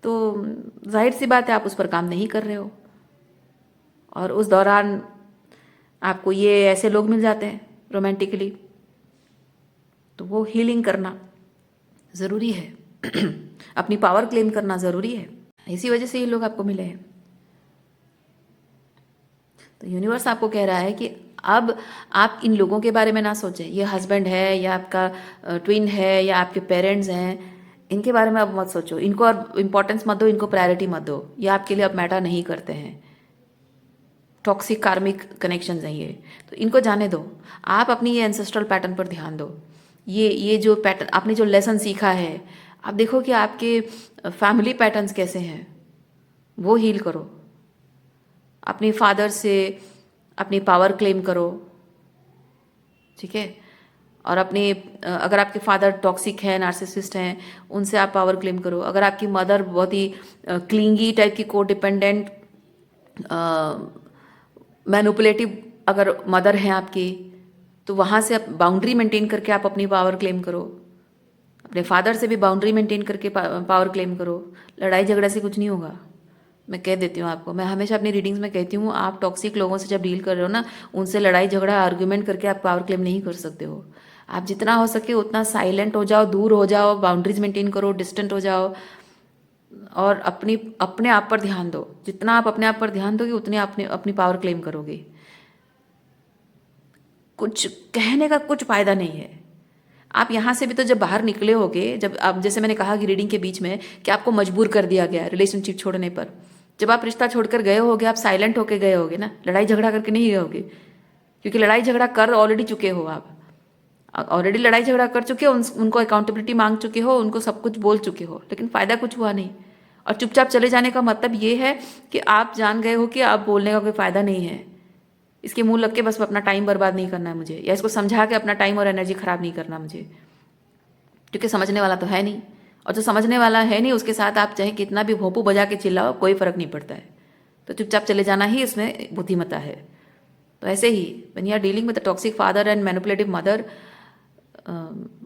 तो जाहिर सी बात है आप उस पर काम नहीं कर रहे हो। और उस दौरान आपको ये ऐसे लोग मिल जाते हैं रोमांटिकली, तो वो हीलिंग करना ज़रूरी है अपनी पावर क्लेम करना ज़रूरी है, इसी वजह से ये लोग आपको मिले हैं। तो यूनिवर्स आपको कह रहा है कि अब आप इन लोगों के बारे में ना सोचें, ये हस्बैंड है या आपका ट्विन है या आपके पेरेंट्स हैं, इनके बारे में अब मत सोचो, इनको और इम्पोर्टेंस मत दो, इनको प्रायोरिटी मत दो, ये आपके लिए अब मैटर नहीं करते हैं। टॉक्सिक कार्मिक कनेक्शंस हैं ये, तो इनको जाने दो। आप अपनी ये एंसेस्ट्रल पैटर्न पर ध्यान दो। ये जो पैटर्न आपने जो लेसन सीखा है, आप देखो कि आपके फैमिली पैटर्न्स कैसे हैं, वो हील करो। अपने फादर से अपनी पावर क्लेम करो, ठीक है। और अपने अगर आपके फादर टॉक्सिक हैं, नार्सिसिस्ट हैं, उनसे आप पावर क्लेम करो। अगर आपकी मदर बहुत ही क्लिंगी टाइप की, को डिपेंडेंट, मैनिपुलेटिव अगर मदर हैं आपकी, तो वहाँ से आप बाउंड्री मेंटेन करके आप अपनी पावर क्लेम करो। अपने फादर से भी बाउंड्री मेंटेन करके पावर क्लेम करो। लड़ाई झगड़ा से कुछ नहीं होगा, मैं कह देती हूँ आपको। मैं हमेशा अपनी रीडिंग्स में कहती हूँ, आप टॉक्सिक लोगों से जब डील कर रहे हो ना, उनसे लड़ाई झगड़ा आर्ग्यूमेंट करके आप पावर क्लेम नहीं कर सकते हो। आप जितना हो सके उतना साइलेंट हो जाओ, दूर हो जाओ, बाउंड्रीज मेंटेन करो, डिस्टेंट हो जाओ, और अपने आप पर ध्यान दो। जितना आप अपने आप पर ध्यान दोगे उतने अपनी पावर क्लेम करोगे। कुछ कहने का कुछ फायदा नहीं है। आप यहाँ से भी तो जब बाहर निकले होगे, जब आप, जैसे मैंने कहा कि रीडिंग के बीच में कि आपको मजबूर कर दिया गया रिलेशनशिप छोड़ने पर, जब आप रिश्ता छोड़कर गए होगे, आप साइलेंट होके गए होगे ना, लड़ाई झगड़ा करके नहीं गए होगे, क्योंकि लड़ाई झगड़ा कर ऑलरेडी चुके हो। आप ऑलरेडी लड़ाई झगड़ा कर चुके हो, उनको अकाउंटेबिलिटी मांग चुके हो, उनको सब कुछ बोल चुके हो, लेकिन फ़ायदा कुछ हुआ नहीं। और चुपचाप चले जाने का मतलब ये है कि आप जान गए हो कि अब बोलने का कोई फ़ायदा नहीं है, इसके मुंह लग के बस अपना टाइम बर्बाद नहीं करना है मुझे, या इसको समझा के अपना टाइम और एनर्जी ख़राब नहीं करना मुझे, क्योंकि समझने वाला तो है नहीं। और जो समझने वाला है नहीं, उसके साथ आप चाहे कितना भी भोंपू बजा के चिल्लाओ, कोई फ़र्क नहीं पड़ता है। तो चुपचाप चले जाना ही इसमें बुद्धिमत्ता है। तो ऐसे ही when you are dealing with the toxic father and manipulative mother,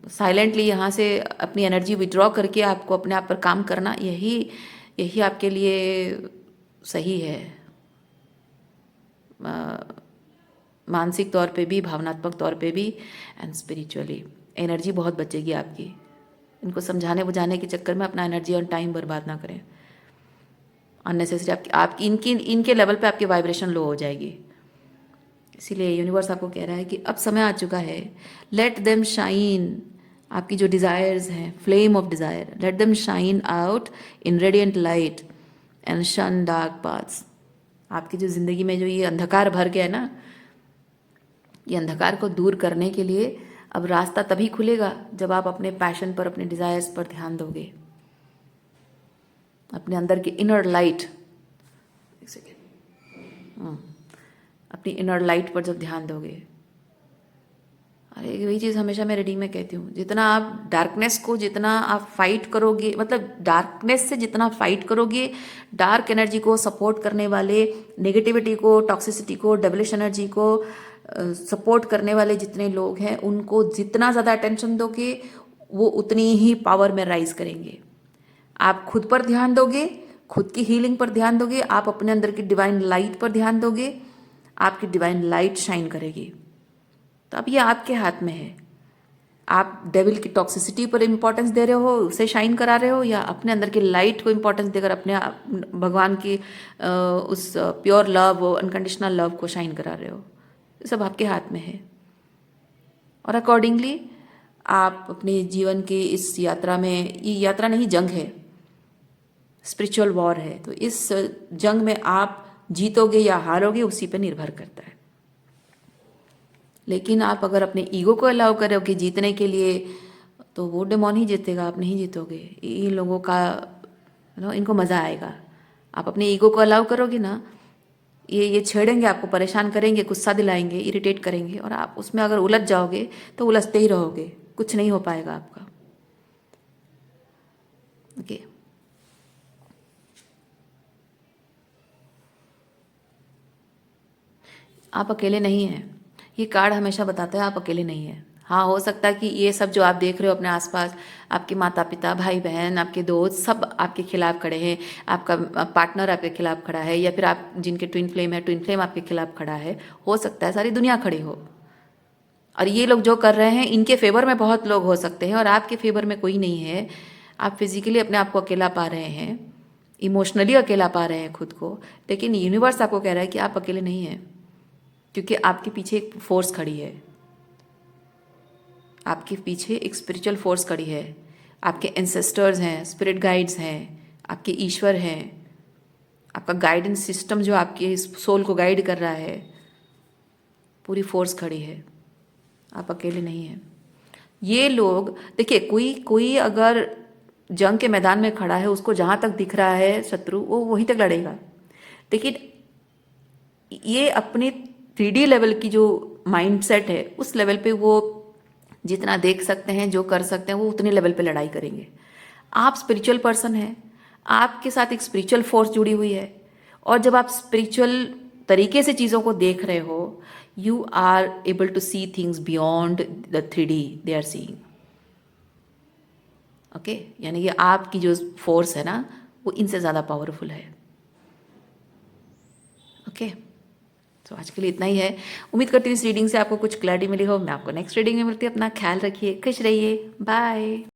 silently यहाँ से अपनी एनर्जी विड्रॉ करके आपको अपने आप पर काम करना, यही आपके लिए सही है। मानसिक तौर पे भी, भावनात्मक तौर पे भी, एंड स्पिरिचुअली एनर्जी बहुत बचेगी आपकी। इनको समझाने बुझाने के चक्कर में अपना एनर्जी और टाइम बर्बाद ना करें अननेसेसरी। आपकी इनके लेवल पे आपकी वाइब्रेशन लो हो जाएगी। इसीलिए यूनिवर्स आपको कह रहा है कि अब समय आ चुका है, लेट देम शाइन। आपकी जो डिज़ायर्स हैं, flame of desire, let them shine out in radiant light. And शन डार्क पाथ्स। आपकी जो ज़िंदगी में जो ये अंधकार भर गया है ना, ये अंधकार को दूर करने के लिए अब रास्ता तभी खुलेगा जब आप अपने पैशन पर, अपने डिज़ायर्स पर ध्यान दोगे, अपने अंदर की इनर लाइट, एक सेकेंड, अपनी इनर लाइट पर जब ध्यान दोगे। अरे वही चीज़ हमेशा मैं रीडिंग में कहती हूँ, जितना आप डार्कनेस को, जितना आप फाइट करोगे, मतलब डार्कनेस से जितना फाइट करोगे, डार्क एनर्जी को सपोर्ट करने वाले, नेगेटिविटी को, टॉक्सिसिटी को, डेविलिश एनर्जी को सपोर्ट करने वाले जितने लोग हैं, उनको जितना ज़्यादा अटेंशन दोगे वो उतनी ही पावर में राइज करेंगे। आप खुद पर ध्यान दोगे, खुद की हीलिंग पर ध्यान दोगे, आप अपने अंदर की डिवाइन लाइट पर ध्यान दोगे, आपकी डिवाइन लाइट शाइन करेगी। तो अब ये आपके हाथ में है, आप डेविल की टॉक्सिसिटी पर इम्पोर्टेंस दे रहे हो, उसे शाइन करा रहे हो, या अपने अंदर की लाइट को इम्पोर्टेंस देकर अपने भगवान की उस प्योर लव, अनकंडीशनल लव को शाइन करा रहे हो। ये सब आपके हाथ में है। और अकॉर्डिंगली आप अपने जीवन की इस यात्रा में, ये यात्रा नहीं जंग है, स्पिरिचुअल वॉर है, तो इस जंग में आप जीतोगे या हारोगे उसी पर निर्भर करता है। लेकिन आप अगर अपने ईगो को अलाउ करोगे जीतने के लिए, तो वो डेमोन ही जीतेगा, आप नहीं जीतोगे। इन लोगों का इनको मज़ा आएगा। आप अपने ईगो को अलाउ करोगे ना, ये छेड़ेंगे, आपको परेशान करेंगे, गुस्सा दिलाएंगे, इरिटेट करेंगे, और आप उसमें अगर उलझ जाओगे तो उलझते ही रहोगे, कुछ नहीं हो पाएगा आपका। ओके आप अकेले नहीं हैं। ये कार्ड हमेशा बताता है आप अकेले नहीं हैं। हाँ, हो सकता है कि ये सब जो आप देख रहे हो अपने आसपास, आपके माता पिता, भाई बहन, आपके दोस्त, सब आपके खिलाफ खड़े हैं, आपका पार्टनर आपके खिलाफ खड़ा है, या फिर आप जिनके ट्विन फ्लेम है, ट्विन फ्लेम आपके खिलाफ खड़ा है। हो सकता है सारी दुनिया खड़ी हो, और ये लोग जो कर रहे हैं इनके फेवर में बहुत लोग हो सकते हैं और आपके फेवर में कोई नहीं है। आप फिजिकली अपने आप को अकेला पा रहे हैं, इमोशनली अकेला पा रहे हैं खुद को, लेकिन यूनिवर्स आपको कह रहा है कि आप अकेले नहीं हैं, क्योंकि आपके पीछे एक फोर्स खड़ी है, आपके पीछे एक स्पिरिचुअल फोर्स खड़ी है। आपके एंसेस्टर्स हैं, स्पिरिट गाइड्स हैं, आपके ईश्वर हैं, आपका गाइडेंस सिस्टम जो आपके सोल को गाइड कर रहा है, पूरी फोर्स खड़ी है। आप अकेले नहीं हैं। ये लोग देखिए, कोई अगर जंग के मैदान में खड़ा है, उसको जहाँ तक दिख रहा है शत्रु, वो वहीं तक लड़ेगा। लेकिन ये अपने 3D लेवल की जो माइंडसेट है, उस लेवल पे वो जितना देख सकते हैं, जो कर सकते हैं, वो उतने लेवल पे लड़ाई करेंगे। आप स्पिरिचुअल पर्सन हैं, आपके साथ एक स्पिरिचुअल फोर्स जुड़ी हुई है, और जब आप स्पिरिचुअल तरीके से चीज़ों को देख रहे हो, you are able to see things beyond the 3D they are seeing. Okay, यानी कि आपकी जो फोर्स है ना, वो इनसे ज़्यादा पावरफुल है। ओके, तो आज के लिए इतना ही है। उम्मीद करती हूँ इस रीडिंग से आपको कुछ क्लैरिटी मिली हो। मैं आपको नेक्स्ट रीडिंग में मिलती हूँ। अपना ख्याल रखिए, खुश रहिए, बाय।